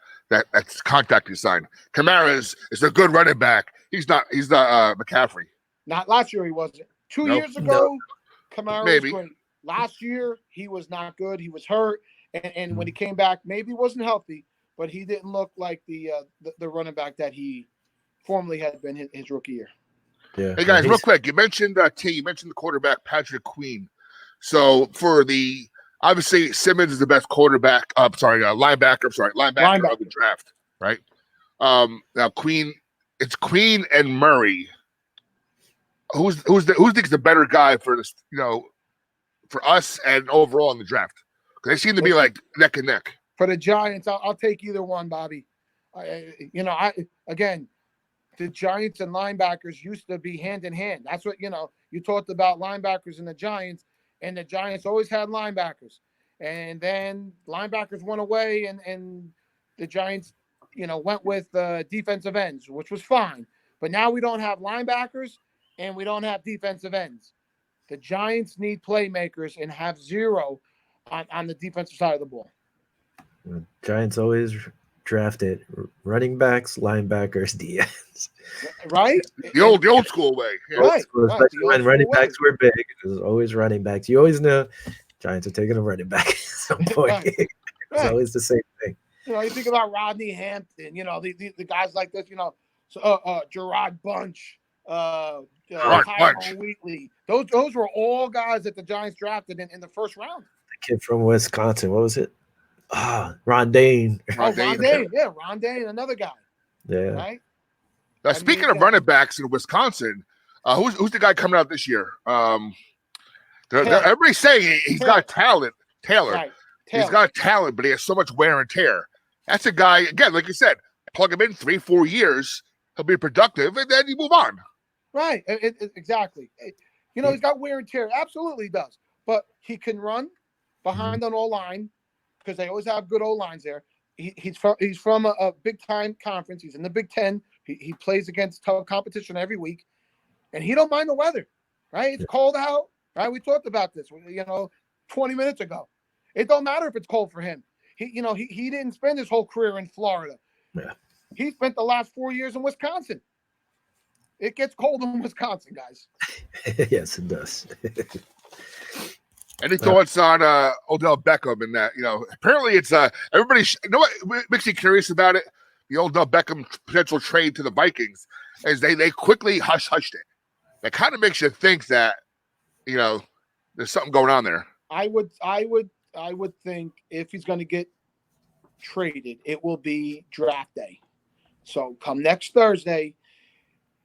contract he signed. Kamara is a good running back. He's not McCaffrey. Not last year he wasn't. 2 years ago, Kamara was great. Last year he was not good. He was hurt, and when he came back, maybe he wasn't healthy, but he didn't look like the running back that he formerly had been his rookie year. Yeah. Hey guys, real quick, you mentioned the quarterback Patrick Queen. So for obviously Simmons is the best quarterback. Linebacker of the draft, right? Now it's Queen and Murray. Who thinks the better guy for this? For us and overall in the draft, because they seem to be like neck and neck. For the Giants, I'll take either one, Bobby. Again, the Giants and linebackers used to be hand in hand. That's what you talked about linebackers and the Giants always had linebackers, and then linebackers went away, and the Giants, went with defensive ends, which was fine. But now we don't have linebackers and we don't have defensive ends. The Giants need playmakers and have zero on the defensive side of the ball. Giants always drafted running backs, linebackers, DNs. Right? The old school way. Yeah. Right. Especially when running backs were big. It was always running backs. You always know Giants are taking a running back at some point. Right. It's always the same thing. You think about Rodney Hampton, the guys like this, Gerard Bunch, Tyrone Wheatley. Those were all guys that the Giants drafted in the first round. The kid from Wisconsin, what was it? Ron Dane. Ron Dane. Yeah, Ron Dane, another guy. Yeah. Right? Speaking of running backs in Wisconsin, who's the guy coming out this year? Everybody's saying he's got talent. Taylor. Right. He's got talent, but he has so much wear and tear. That's a guy, again, like you said, plug him in 3-4 years, he'll be productive, and then you move on. Right. Exactly. He's got wear and tear. Absolutely he does. But he can run behind on O-line, because they always have good O-lines there. He's from a big-time conference. He's in the Big Ten. He plays against tough competition every week, and he don't mind the weather, right? It's cold out, right? We talked about this, 20 minutes ago. It don't matter if it's cold for him. He didn't spend his whole career in Florida. Yeah. He spent the last 4 years in Wisconsin. It gets cold in Wisconsin, guys. Yes, it does. Any thoughts on Odell Beckham and that? Apparently it's everybody. What makes me curious about it? The Odell Beckham potential trade to the Vikings is they quickly hushed it. That kind of makes you think that there's something going on there. I would think if he's going to get traded, it will be draft day. So come next Thursday,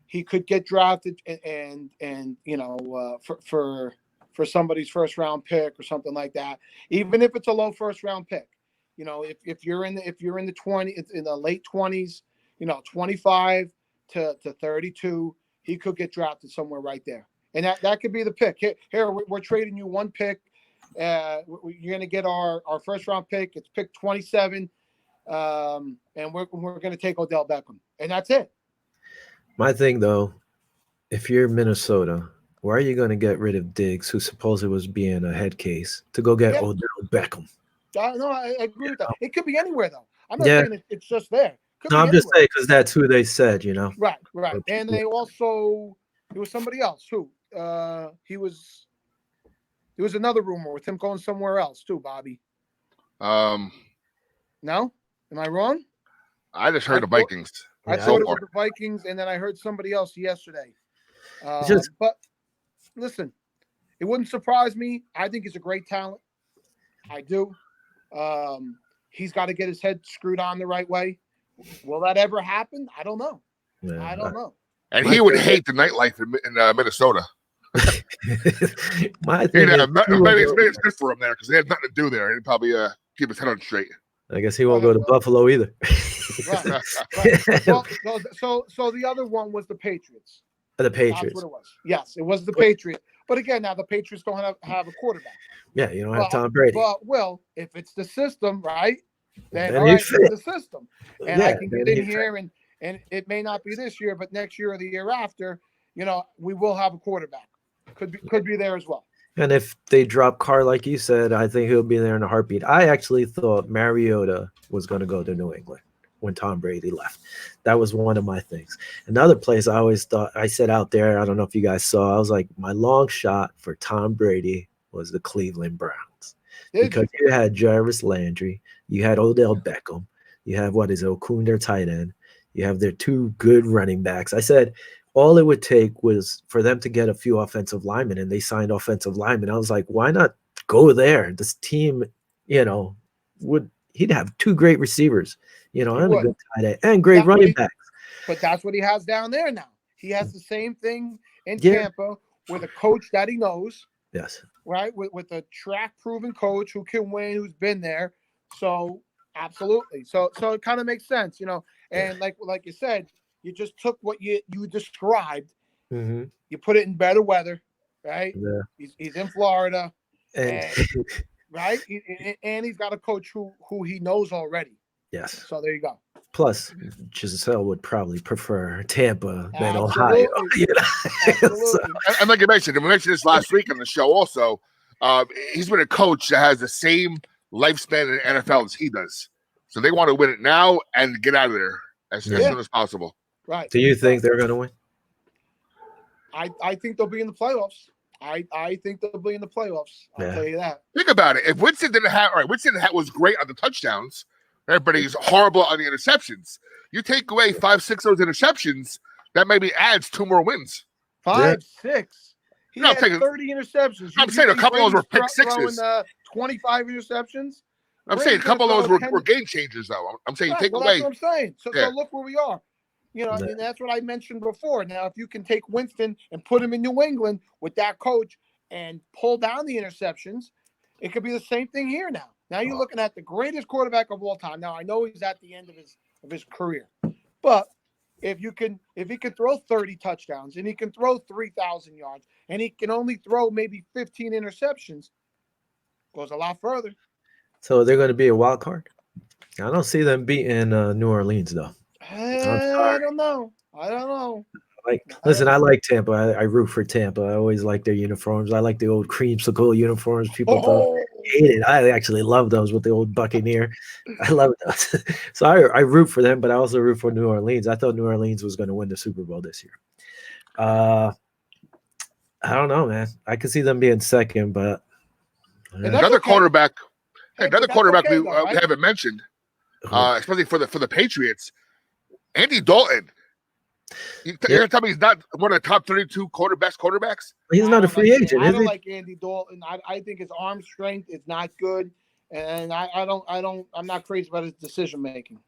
he could get drafted and for somebody's first round pick or something like that. Even if it's a low first round pick, if you're in the late 20s, 25 to 32, he could get drafted somewhere right there. And that could be the pick. Here we're trading you one pick. You're going to get our first round pick. It's pick 27. And we're going to take Odell Beckham. And that's it. My thing, though, if you're Minnesota, why are you going to get rid of Diggs, who supposedly was being a head case, to go get Odell Beckham? No, I agree with that. It could be anywhere, though. I'm not saying it's just there. I'm just saying because that's who they said, Right. And they also, it was somebody else, too. There was another rumor with him going somewhere else, too, Bobby. No? Am I wrong? I just heard the Vikings. I thought it was the Vikings, and then I heard somebody else yesterday. But listen, it wouldn't surprise me. I think he's a great talent. I do. He's got to get his head screwed on the right way. Will that ever happen? I don't know. Yeah, I don't know. And he would hate the nightlife in Minnesota. My thing maybe it's good for him there because they have nothing to do there. He'd probably keep his head on straight. I guess he won't go to Buffalo either. Right. Well, so the other one was the Patriots. The Patriots. That's what it was. Yes, it was the Patriots. But again, now the Patriots don't have a quarterback. Yeah, you don't have Tom Brady. But, well, if it's the system, right, then all right, it's the system. And yeah, I can get in here and it may not be this year, but next year or the year after, we will have a quarterback. Could be there as well. And if they drop Carr, like you said, I think he'll be there in a heartbeat. I actually thought Mariota was going to go to New England when Tom Brady left. That was one of my things. Another place I always thought, I said out there, I don't know if you guys saw, I was like, my long shot for Tom Brady was the Cleveland Browns. Because you had Jarvis Landry, you had Odell Beckham, you have Okun, their tight end, you have their two good running backs. I said all it would take was for them to get a few offensive linemen, and they signed offensive linemen. I was like, why not go there? This team, he'd have two great receivers, and a good tight end and great running backs. But that's what he has down there now. He has the same thing in Tampa with a coach that he knows. Yes. Right, with a track-proven coach who can win, who's been there. So absolutely. So it kind of makes sense, And like you said, you just took what you described, you put it in better weather, right? Yeah. He's in Florida, and right, and he's got a coach who he knows already. Yes. So there you go. Plus, Giselle would probably prefer Tampa than Ohio. Absolutely. And like you mentioned, and we mentioned this last week on the show also, he's been a coach that has the same lifespan in the NFL as he does. So they want to win it now and get out of there as soon as possible. Right. Do you think they're going to win? I think they'll be in the playoffs. I think they'll be in the playoffs. I'll tell you that. Think about it. If Winston was great on the touchdowns, but he's horrible on the interceptions. You take away 5-6 of those interceptions, that maybe adds 2 more wins. 5-6. He had 30 interceptions. I'm saying a couple of those were pick sixes. 25 interceptions. I'm saying a couple of those were game changers, though. I'm saying take away. That's what I'm saying. So look where we are. And that's what I mentioned before. Now, if you can take Winston and put him in New England with that coach and pull down the interceptions, it could be the same thing here now. Now you're looking at the greatest quarterback of all time. Now I know he's at the end of his career, but if he can throw 30 touchdowns and he can throw 3,000 yards and he can only throw maybe 15 interceptions, goes a lot further. So they're going to be a wild card. I don't see them beating New Orleans though. I don't know. I like Tampa. I root for Tampa. I always like their uniforms. I like the old creamsicle uniforms. People hate it. I actually love those with the old Buccaneer. I love those. So I root for them, but I also root for New Orleans. I thought New Orleans was going to win the Super Bowl this year. I don't know, man. I could see them being second, but another quarterback we haven't mentioned, especially for the Patriots. Andy Dalton. You're going to tell me he's not one of the top 32 best quarterbacks? He's not a free agent, is he? I don't like Andy Dalton. I think his arm strength is not good, and I'm not crazy about his decision making.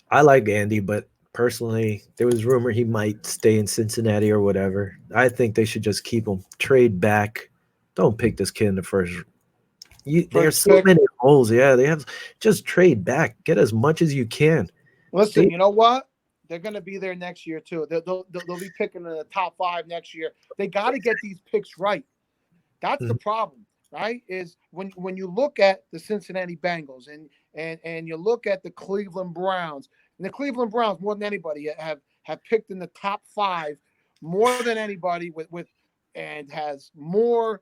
I like Andy, but personally, there was rumor he might stay in Cincinnati or whatever. I think they should just keep him. Trade back. Don't pick this kid in the first. There's so many holes. Yeah, they have. Just trade back. Get as much as you can. Listen, you know what? They're going to be there next year, too. They'll be picking in the top 5 next year. They got to get these picks right. That's the problem, right? Is when you look at the Cincinnati Bengals and you look at the Cleveland Browns, and the Cleveland Browns, more than anybody, have picked in the top 5 more than anybody and has more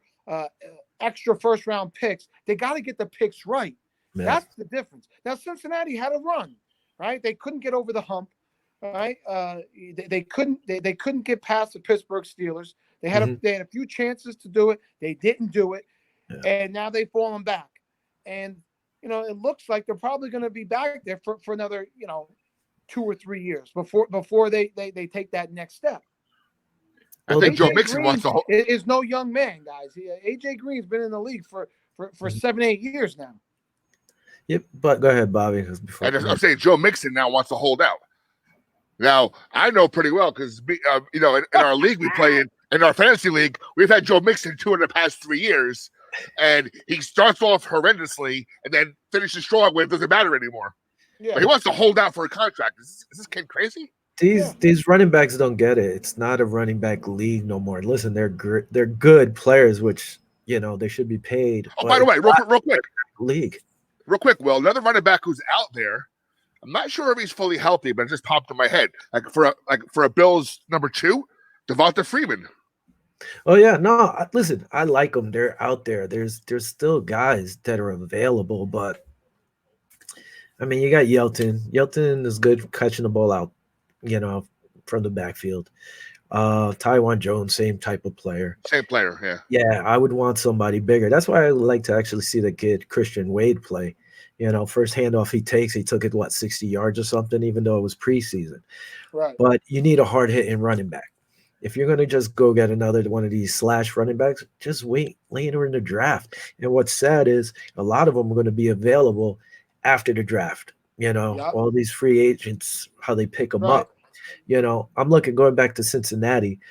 extra first-round picks. They got to get the picks right. Yeah. That's the difference. Now, Cincinnati had a run, right? They couldn't get over the hump. Right, they couldn't get past the Pittsburgh Steelers. They had a few chances to do it. They didn't do it, and now they've fallen back. And it looks like they're probably going to be back there for another 2 or 3 years before they take that next step. I think Joe Mixon wants to. Is no young man, guys. AJ Green's been in the league for 7-8 years now. Yep, but go ahead, Bobby. I'm saying Joe Mixon now wants to hold out. Now, I know pretty well because, in our league we play in our fantasy league, we've had Joe Mixon 2 in the past 3 years, and he starts off horrendously and then finishes strong when it doesn't matter anymore. Yeah. But he wants to hold out for a contract. Is this kid crazy? These running backs don't get it. It's not a running back league no more. Listen, they're good players, which, they should be paid. Oh, by the way, real quick. League. real quick, Will, another running back who's out there. I'm not sure if he's fully healthy, but it just popped in my head. Like for a Bills number 2, Devonta Freeman. Oh yeah, no. Listen, I like them. They're out there. There's still guys that are available, but I mean, you got Yelton. Yelton is good catching the ball out, from the backfield. Taiwan Jones, same type of player. Same player, yeah. Yeah, I would want somebody bigger. That's why I like to actually see the kid Christian Wade play. First handoff he took it 60 yards or something, even though it was preseason. Right. But you need a hard hitting running back. If you're going to just go get another one of these slash running backs, just wait later in the draft. And what's sad is a lot of them are going to be available after the draft. All these free agents, how they pick them up. I'm going back to Cincinnati.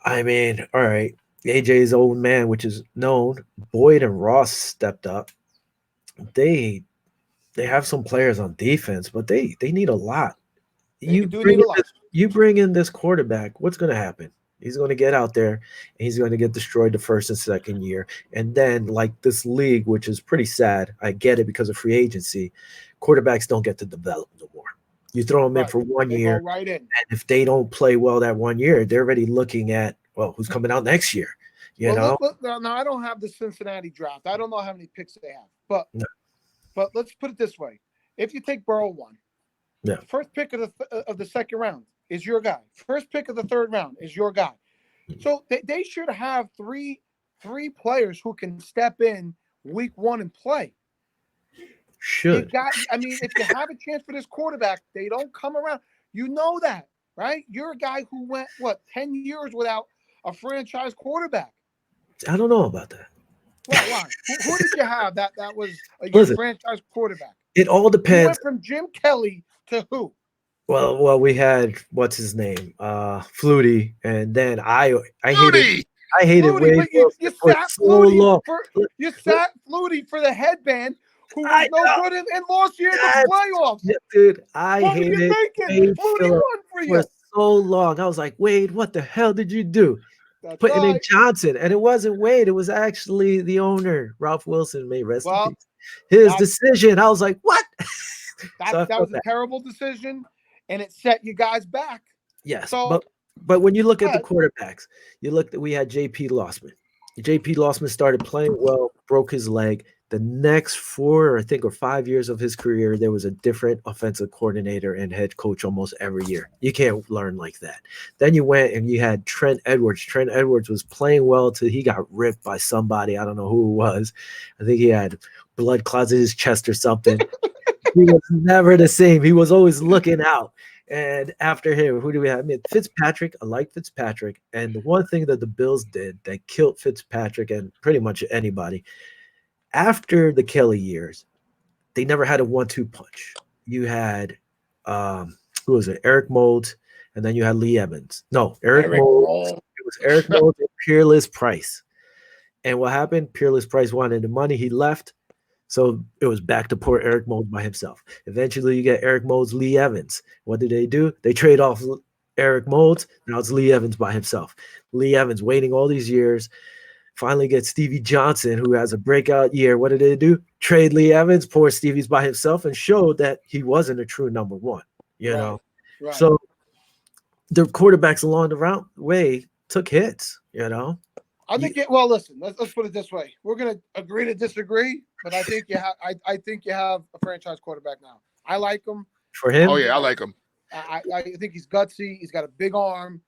I mean, all right, AJ's old man, which is known. Boyd and Ross stepped up. They have some players on defense, but they need a lot. You bring in this quarterback, what's going to happen? He's going to get out there and he's going to get destroyed the first and second year. And then, like this league, which is pretty sad, I get it because of free agency, quarterbacks don't get to develop no more. You throw them in for 1 year, right in. And if they don't play well that 1 year, they're already looking at, who's coming out next year? Now, I don't have the Cincinnati draft. I don't know how many picks they have. But let's put it this way. If you take Burrow 1, first pick of the second round is your guy. First pick of the third round is your guy. So they should have three players who can step in week 1 and play. Should. If you have a chance for this quarterback, they don't come around. You know that, right? You're a guy who went, 10 years without a franchise quarterback. I don't know about that. Why? Who did you have that was your franchise quarterback? It all depends. You went from Jim Kelly to who? Well, we had what's his name, Flutie, and then I hated Wade you sat Flutie you sat Flutie for the headband, who was no good and lost you in the playoffs. Yeah, dude, I hated Wade for so long. I was like, Wade, what the hell did you do? Putting in Johnson, and it wasn't Wade. It was actually the owner, Ralph Wilson. May rest in peace. His decision. I was like, what? That was a terrible decision, and it set you guys back. Yes, but when you look at the quarterbacks, we had J.P. Lossman. J.P. Lossman started playing well, broke his leg. The next 4 or 5 years of his career, there was a different offensive coordinator and head coach almost every year. You can't learn like that. Then you went and you had Trent Edwards. Trent Edwards was playing well till he got ripped by somebody. I don't know who it was. I think he had blood clots in his chest or something. He was never the same. He was always looking out. And after him, who do we have? Fitzpatrick. I like Fitzpatrick. And the one thing that the Bills did that killed Fitzpatrick and pretty much anybody, after the Kelly years, they never had a 1-2 punch. You had, who was it? Eric Moulds, and then you had Lee Evans. No, Eric Moulds. It was Eric Moulds and Peerless Price. And what happened? Peerless Price wanted the money. He left. So it was back to poor Eric Moulds by himself. Eventually, you get Eric Moulds, Lee Evans. What do? They trade off Eric Moulds. Now it's Lee Evans by himself. Lee Evans waiting all these years. Finally get Stevie Johnson, who has a breakout year. What did they do? Trade Lee Evans. Poor Stevie's by himself, and showed that he wasn't a true number 1. You know? Right. So the quarterbacks along the way took hits, I think listen, let's put it this way. We're gonna agree to disagree, but I think you have I think you have a franchise quarterback now. I like him. For him? Oh yeah, I like him. I think he's gutsy, he's got a big arm.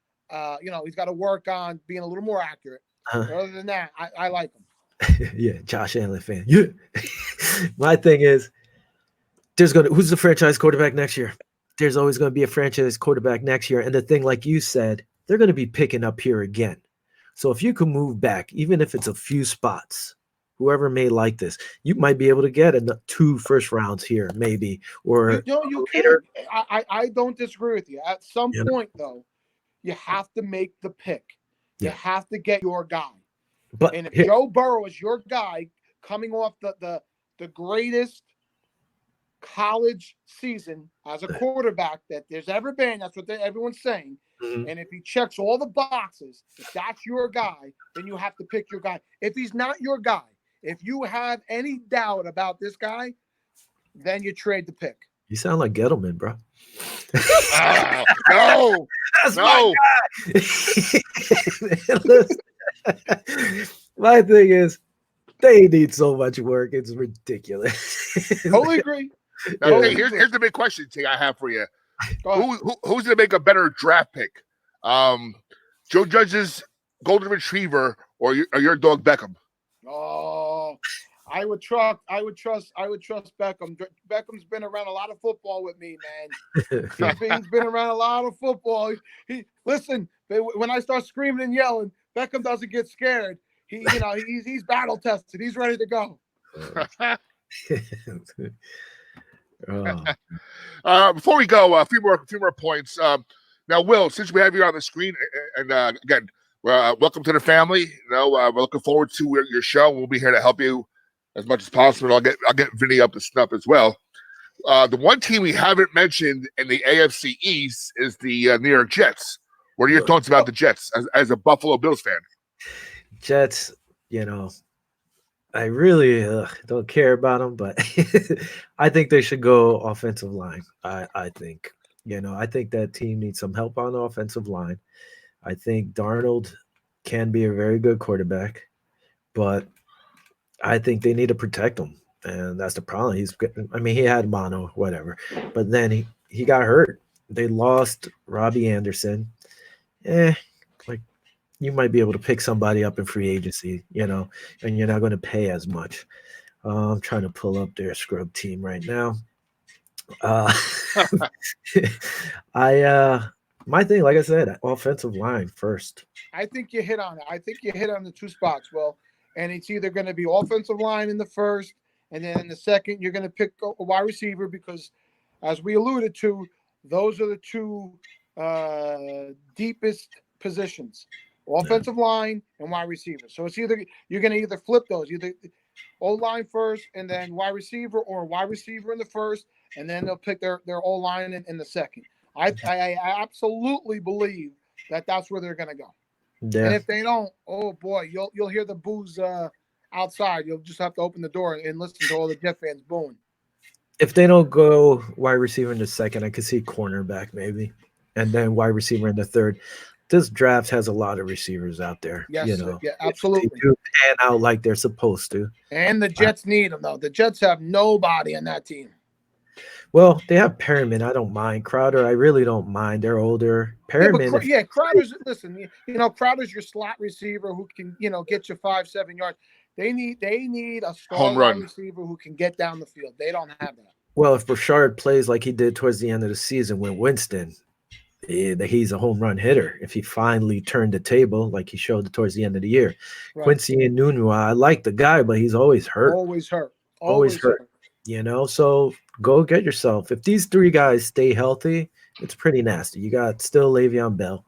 He's got to work on being a little more accurate. Other than that, I like him. Yeah, Josh Allen fan. Yeah. My thing is, who's the franchise quarterback next year? There's always going to be a franchise quarterback next year. And the thing, like you said, they're going to be picking up here again. So if you can move back, even if it's a few spots, whoever may like this, you might be able to get 2 first rounds here, maybe. Or you can. I don't disagree with you. At some point, though, you have to make the pick. You have to get your guy. And if Joe Burrow is your guy coming off the greatest college season as a quarterback that there's ever been, that's what everyone's saying. Mm-hmm. And if he checks all the boxes, if that's your guy, then you have to pick your guy. If he's not your guy, If you have any doubt about this guy, then you trade the pick. You sound like Gettleman, bro. No, that's no. My guy. My thing is, they need so much work. It's ridiculous. Totally agree. Now, totally here's the big question, T, I have for you. Who's going to make a better draft pick? Joe Judge's golden retriever or your dog Beckham? Oh, I would trust Beckham. Beckham's been around a lot of football with me, man. He's been around a lot of football. Listen, when I start screaming and yelling, Beckham doesn't get scared. He's battle tested. He's ready to go. Before we go, a few more points. Now, Will, since we have you on the screen, and again, welcome to the family. We're looking forward to your show. We'll be here to help you as much as possible. I'll get Vinny up to snuff as well. The one team we haven't mentioned in the AFC East is the New York Jets. What are your thoughts about the Jets as a Buffalo Bills fan? Jets, I really don't care about them, but I think they should go offensive line. I think, I think that team needs some help on the offensive line. I think Darnold can be a very good quarterback, but I think they need to protect him, and that's the problem. He had mono, whatever, but then he got hurt. They lost Robbie Anderson. You might be able to pick somebody up in free agency, and you're not going to pay as much. I'm trying to pull up their scrub team right now. My thing, like I said, offensive line first. I think you hit on it. I think you hit on the two spots, Will. And it's either going to be offensive line in the first, and then in the second, you're going to pick a wide receiver because, as we alluded to, those are the two deepest positions. Offensive line and wide receiver. So it's you're going to either flip those, either O-line first and then wide receiver, or wide receiver in the first, and then they'll pick their O-line in the second. I absolutely believe that's where they're going to go. Yeah. And if they don't, oh boy, you'll hear the boos outside. You'll just have to open the door and listen to all the Jet fans booing. If they don't go wide receiver in the second, I could see cornerback maybe, and then wide receiver in the third. This draft has a lot of receivers out there. Yes, yeah, absolutely. They do pan out like they're supposed to. And the Jets need them, though. The Jets have nobody on that team. Well, they have Perriman. I don't mind. Crowder, I really don't mind. They're older. Perriman. Yeah, Crowder's, listen, Crowder's your slot receiver who can, get you 5-7 yards. They need a star wide receiver who can get down the field. They don't have that. Well, if Bouchard plays like he did towards the end of the season with Winston, he's a home run hitter. If he finally turned the table like he showed towards the end of the year. Right. Quincy Enunwa, I like the guy, but he's always hurt. Always hurt. So go get yourself. If these three guys stay healthy, it's pretty nasty. You got still Le'Veon Bell.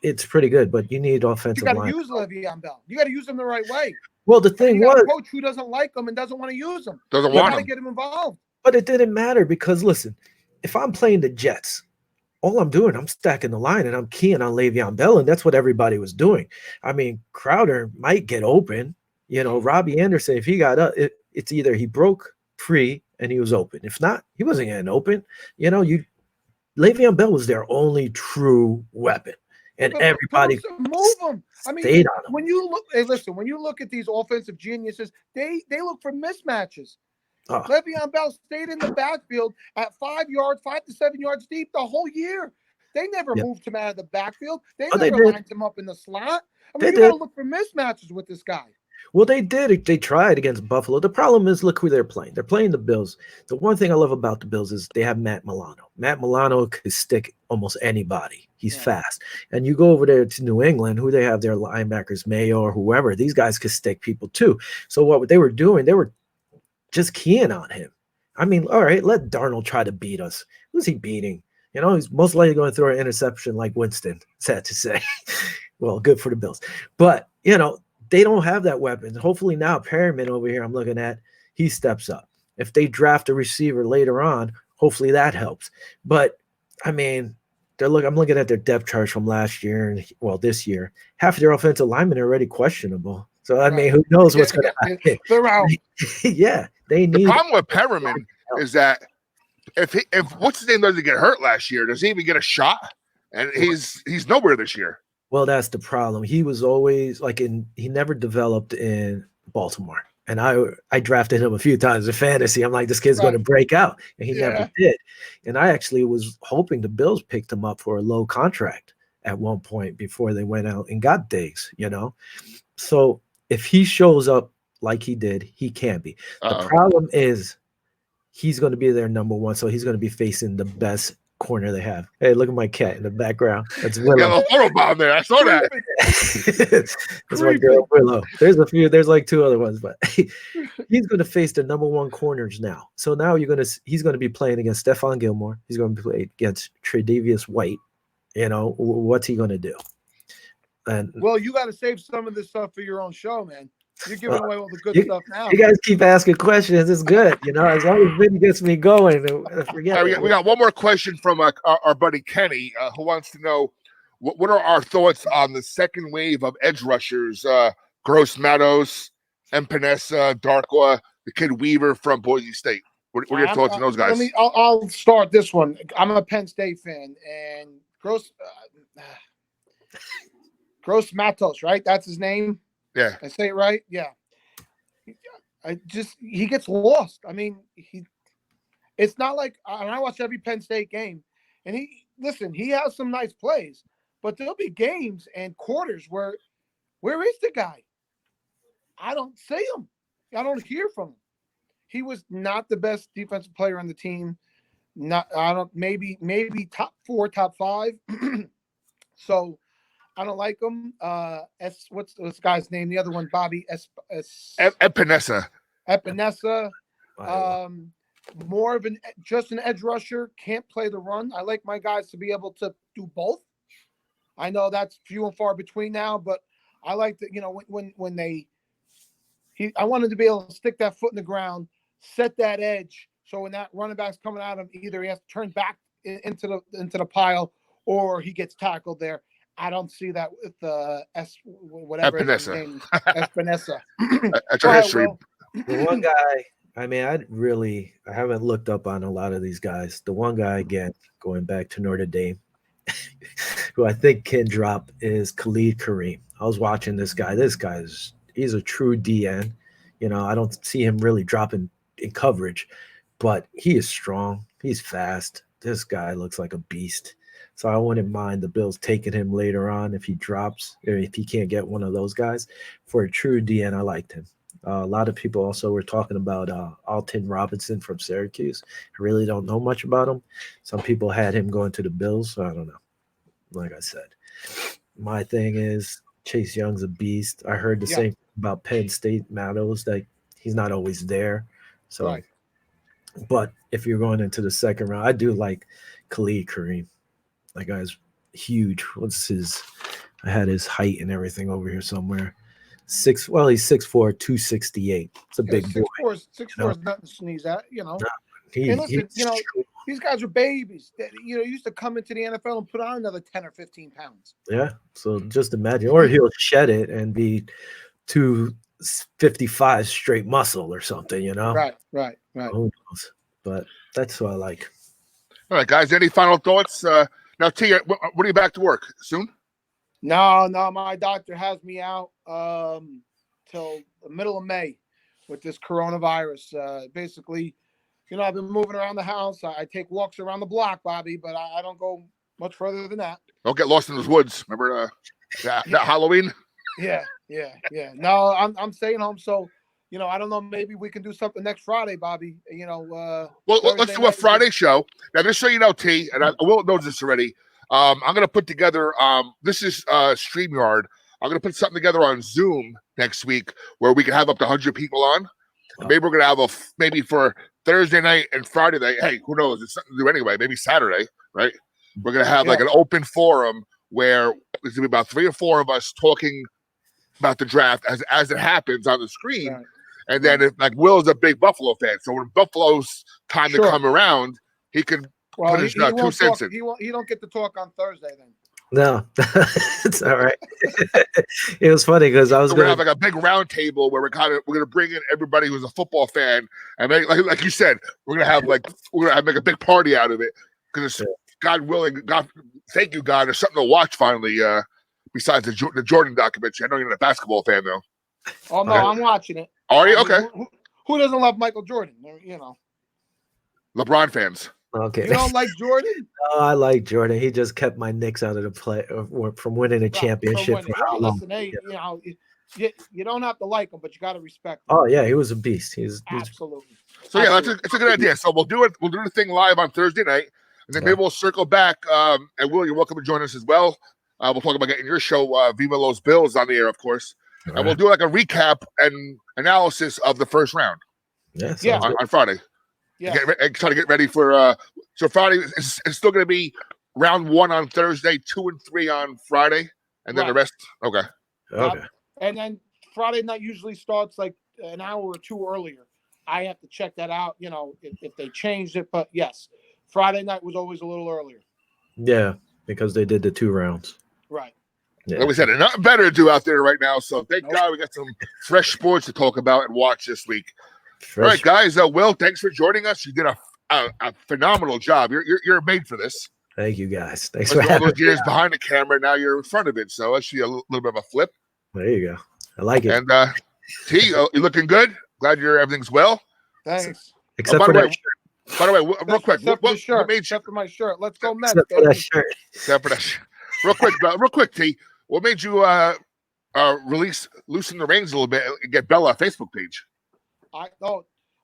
It's pretty good, but you need offensive line. You got to use Le'Veon Bell. You got to use him the right way. Well, the thing was, a coach who doesn't like him and doesn't want to use him. Doesn't want to get him involved. But it didn't matter because, listen, if I'm playing the Jets, all I'm doing, I'm stacking the line and I'm keying on Le'Veon Bell, and that's what everybody was doing. I mean, Crowder might get open. Robbie Anderson, if he got up, it's either he broke free and he was open. If not, he wasn't getting open. Le'Veon Bell was their only true weapon, and everybody move him. I mean, stayed on him. When you look at these offensive geniuses, they look for mismatches. Le'Veon Bell stayed in the backfield at 5 to 7 yards deep the whole year. They never moved him out of the backfield. They never lined him up in the slot. You got to look for mismatches with this guy. Well, they did. They tried against Buffalo. The problem is, look who they're playing. They're playing the Bills. The one thing I love about the Bills is they have Matt Milano. Matt Milano could stick almost anybody. He's fast. And you go over there to New England, who they have their linebackers, Mayo or whoever. These guys could stick people too. So what they were doing, they were just keying on him. I mean, all right, let Darnold try to beat us. Who's he beating? He's most likely going to throw an interception like Winston, sad to say. Well, good for the Bills. But, they don't have that weapon. Hopefully now Perriman over here I'm looking at, he steps up. If they draft a receiver later on, hopefully that helps. But, I mean, I'm looking at their depth chart from last year and, this year. Half of their offensive linemen are already questionable. So I mean, who knows what's going to happen? They're out. Yeah, they need. The problem with Perriman is that if what's his name doesn't get hurt last year, does he even get a shot? And he's nowhere this year. Well, that's the problem. He was always he never developed in Baltimore. And I drafted him a few times in fantasy. I'm like, this kid's going to break out. And he never did. And I actually was hoping the Bills picked him up for a low contract at one point before they went out and got Diggs, So if he shows up like he did, he can be. The problem is he's going to be their number one. So he's going to be facing the best corner they have. Hey, look at my cat in the background. That's Willow. Got a photo bomb there. I saw that. That's my girl Willow. There's a few. There's like two other ones, but he's going to face the number one corners now. So now he's going to be playing against Stephon Gilmore. He's going to play against Tre'Davious White. What's he going to do? And well, you got to save some of this stuff for your own show, man. You're giving away all the good stuff now. You guys keep asking questions. It's good. As long as Vinny gets me going. Forget we got one more question from our buddy Kenny, who wants to know what are our thoughts on the second wave of edge rushers, Gross Matos, Empinesa, Darkwa, the kid Weaver from Boise State. What are your thoughts on those guys? I'll start this one. I'm a Penn State fan, and Gross Matos, right? That's his name. Yeah. I say it right? Yeah. He gets lost. I mean, it's not like, and I watch every Penn State game, and he has some nice plays, but there'll be games and quarters where is the guy? I don't see him. hear from him. He was not the best defensive player on the team. Maybe top 4, top 5. So I don't like him. What's this guy's name? The other one, Bobby Epinesa. More of just an edge rusher. Can't play the run. I like my guys to be able to do both. I know that's few and far between now, but I like that. I wanted to be able to stick that foot in the ground, set that edge. So when that running back's coming at him, either he has to turn back into the pile or he gets tackled there. I don't see that with whatever his name is. Espinosa. That's our history. The one guy, I haven't looked up on a lot of these guys. The one guy, again, going back to Notre Dame, who I think can drop is Khalid Kareem. I was watching this guy. He's a true DN. I don't see him really dropping in coverage, but he is strong. He's fast. This guy looks like a beast. So I wouldn't mind the Bills taking him later on if he drops, or if he can't get one of those guys. For a true DN, I liked him. A lot of people also were talking about Alton Robinson from Syracuse. I really don't know much about him. Some people had him going to the Bills, so I don't know. Like I said, my thing is Chase Young's a beast. I heard the same about Penn State Matos, that he's not always there. So, right. But if you're going into the second round, I do like Khalid Kareem. That guy's huge. I had his height and everything over here somewhere. He's 6'4", 268. It's a big boy. 6'4" is nothing to sneeze at, these guys are babies. Used to come into the NFL and put on another 10 or 15 pounds. Yeah. So just imagine, or he'll shed it and be 255 straight muscle or something, Right. Who knows? But that's what I like. All right, guys. Any final thoughts? Now, T, when are you back to work? Soon? No. My doctor has me out till the middle of May with this coronavirus. Basically, I've been moving around the house. I take walks around the block, Bobby, but I don't go much further than that. Don't get lost in those woods. Remember that Halloween? Yeah. No, I'm staying home. So, I don't know. Maybe we can do something next Friday, Bobby. Well, let's do a Friday show. Now, just so you know, T, and I will know this already. I'm going to put together. This is StreamYard. I'm going to put something together on Zoom next week where we can have up to 100 people on. And maybe we're going to have maybe for Thursday night and Friday night. Hey, who knows? It's something to do anyway. Maybe Saturday, right? We're going to have like an open forum where there's going to be about 3 or 4 of us talking about the draft as it happens on the screen. Right. And then Will's a big Buffalo fan. So when Buffalo's time to come around, he can put his 2 cents in. He don't get to talk on Thursday then. No, it's all right. It was funny because I was gonna have like a big round table where we're gonna bring in everybody who's a football fan, and like you said, we're gonna have make a big party out of it because God willing, God, thank you God, there's something to watch finally. Besides the Jordan documentary, I know you're not a basketball fan though. Oh no, I'm watching it. Are you okay? Who doesn't love Michael Jordan? You know, LeBron fans. Okay. You don't like Jordan? No, I like Jordan. He just kept my Knicks out of the play from winning a championship. For how long? Listen, hey, you know, you don't have to like him, but you got to respect him. Oh yeah, he was a beast. He's absolutely. So yeah, it's a good idea. So we'll do it. We'll do the thing live on Thursday night, and then maybe we'll circle back. And Will, you're welcome to join us as well. We'll talk about getting your show, Viva Los Bills, on the air, of course, and we'll do like a recap and analysis of the first round. On Friday. Yeah, try to get ready for. So Friday is still going to be round 1 on Thursday, 2 and 3 on Friday, and then the rest. Okay. And then Friday night usually starts like an hour or 2 earlier. I have to check that out. You know, if they changed it, but yes, Friday night was always a little earlier. Yeah, because they did the 2 rounds. Right. Yeah. Like we said, nothing better to do out there right now. So thank God we got some fresh sports to talk about and watch this week. All right, guys. Will, thanks for joining us. You did a phenomenal job. You're made for this. Thank you, guys. Thanks for all those years behind the camera. Now you're in front of it, so actually a little bit of a flip. There you go. I like it. And T, you're looking good. Glad everything's well. Thanks. Except for that shirt. By the way, real quick, except for my shirt. Let's go, Mets. Except for that shirt. Except for that shirt. Real quick, T. What made you loosen the reins a little bit and get Bella a Facebook page?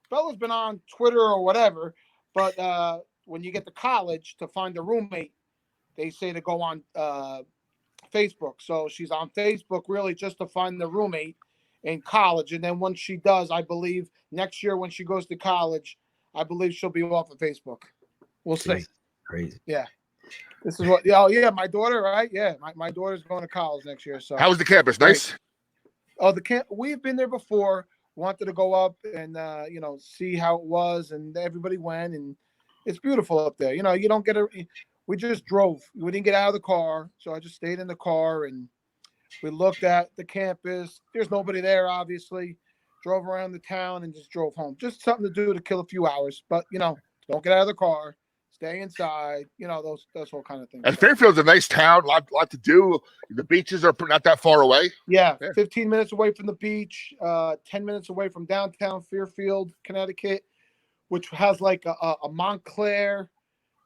Bella's been on Twitter or whatever, but when you get to college to find a roommate, they say to go on Facebook. So she's on Facebook really just to find the roommate in college. And then once she does, I believe next year when she goes to college, I believe she'll be off of Facebook. We'll see. Crazy. Yeah. This is what, my daughter, right? Yeah, my daughter's going to college next year. So how was the campus? Nice? Oh, we've been there before. Wanted to go up and see how it was, and everybody went, and it's beautiful up there. You know, you don't get we just drove. We didn't get out of the car, so I just stayed in the car and we looked at the campus. There's nobody there, obviously. Drove around the town and just drove home. Just something to do to kill a few hours, but don't get out of the car. Stay inside, those whole kind of things. And Fairfield's a nice town, lot to do. The beaches are not that far away. Yeah, 15 minutes away from the beach, 10 minutes away from downtown Fairfield, Connecticut, which has like a Montclair,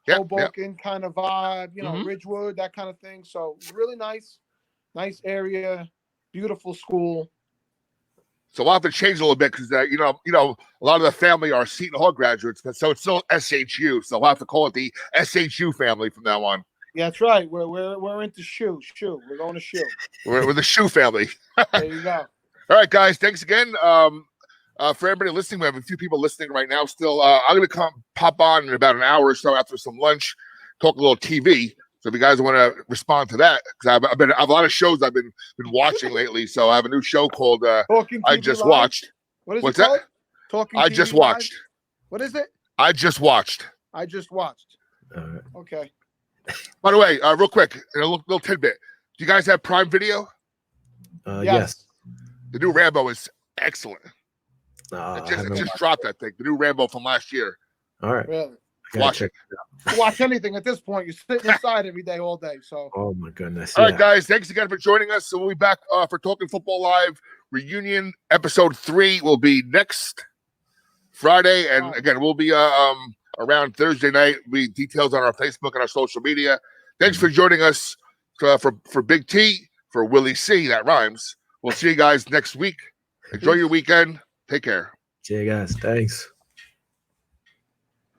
Hoboken kind of vibe, Ridgewood, that kind of thing. So really nice area, beautiful school. So we'll have to change a little bit because a lot of the family are Seton Hall graduates, but so it's still SHU. So we'll have to call it the SHU family from now on. Yeah, that's right. We're into shoe. We're going to shoe. We're the shoe family. There you go. All right, guys. Thanks again. For everybody listening, we have a few people listening right now. Still, I'm going to pop on in about an hour or so after some lunch, talk a little TV. So if you guys want to respond to that, because I have a lot of shows I've been watching lately. So I have a new show called I Just Watched. What's that? Talking I TV Just Watched. Live? What is it? I Just Watched. I Just Watched. Okay. By the way, real quick, a little tidbit. Do you guys have Prime Video? Yes. The new Rambo is excellent. It just dropped that thing. The new Rambo from last year. All right. Really? Watch it. Watch anything at this point. You're sitting inside every day, all day. So. Oh my goodness. All right, guys. Thanks again for joining us. So we'll be back for Talking Football Live reunion. Episode 3 will be next Friday, and again, we'll be around Thursday night. Be details on our Facebook and our social media. Thanks for joining us for Big T, for Willie C. That rhymes. We'll see you guys next week. Enjoy your weekend. Take care. See you guys. Thanks.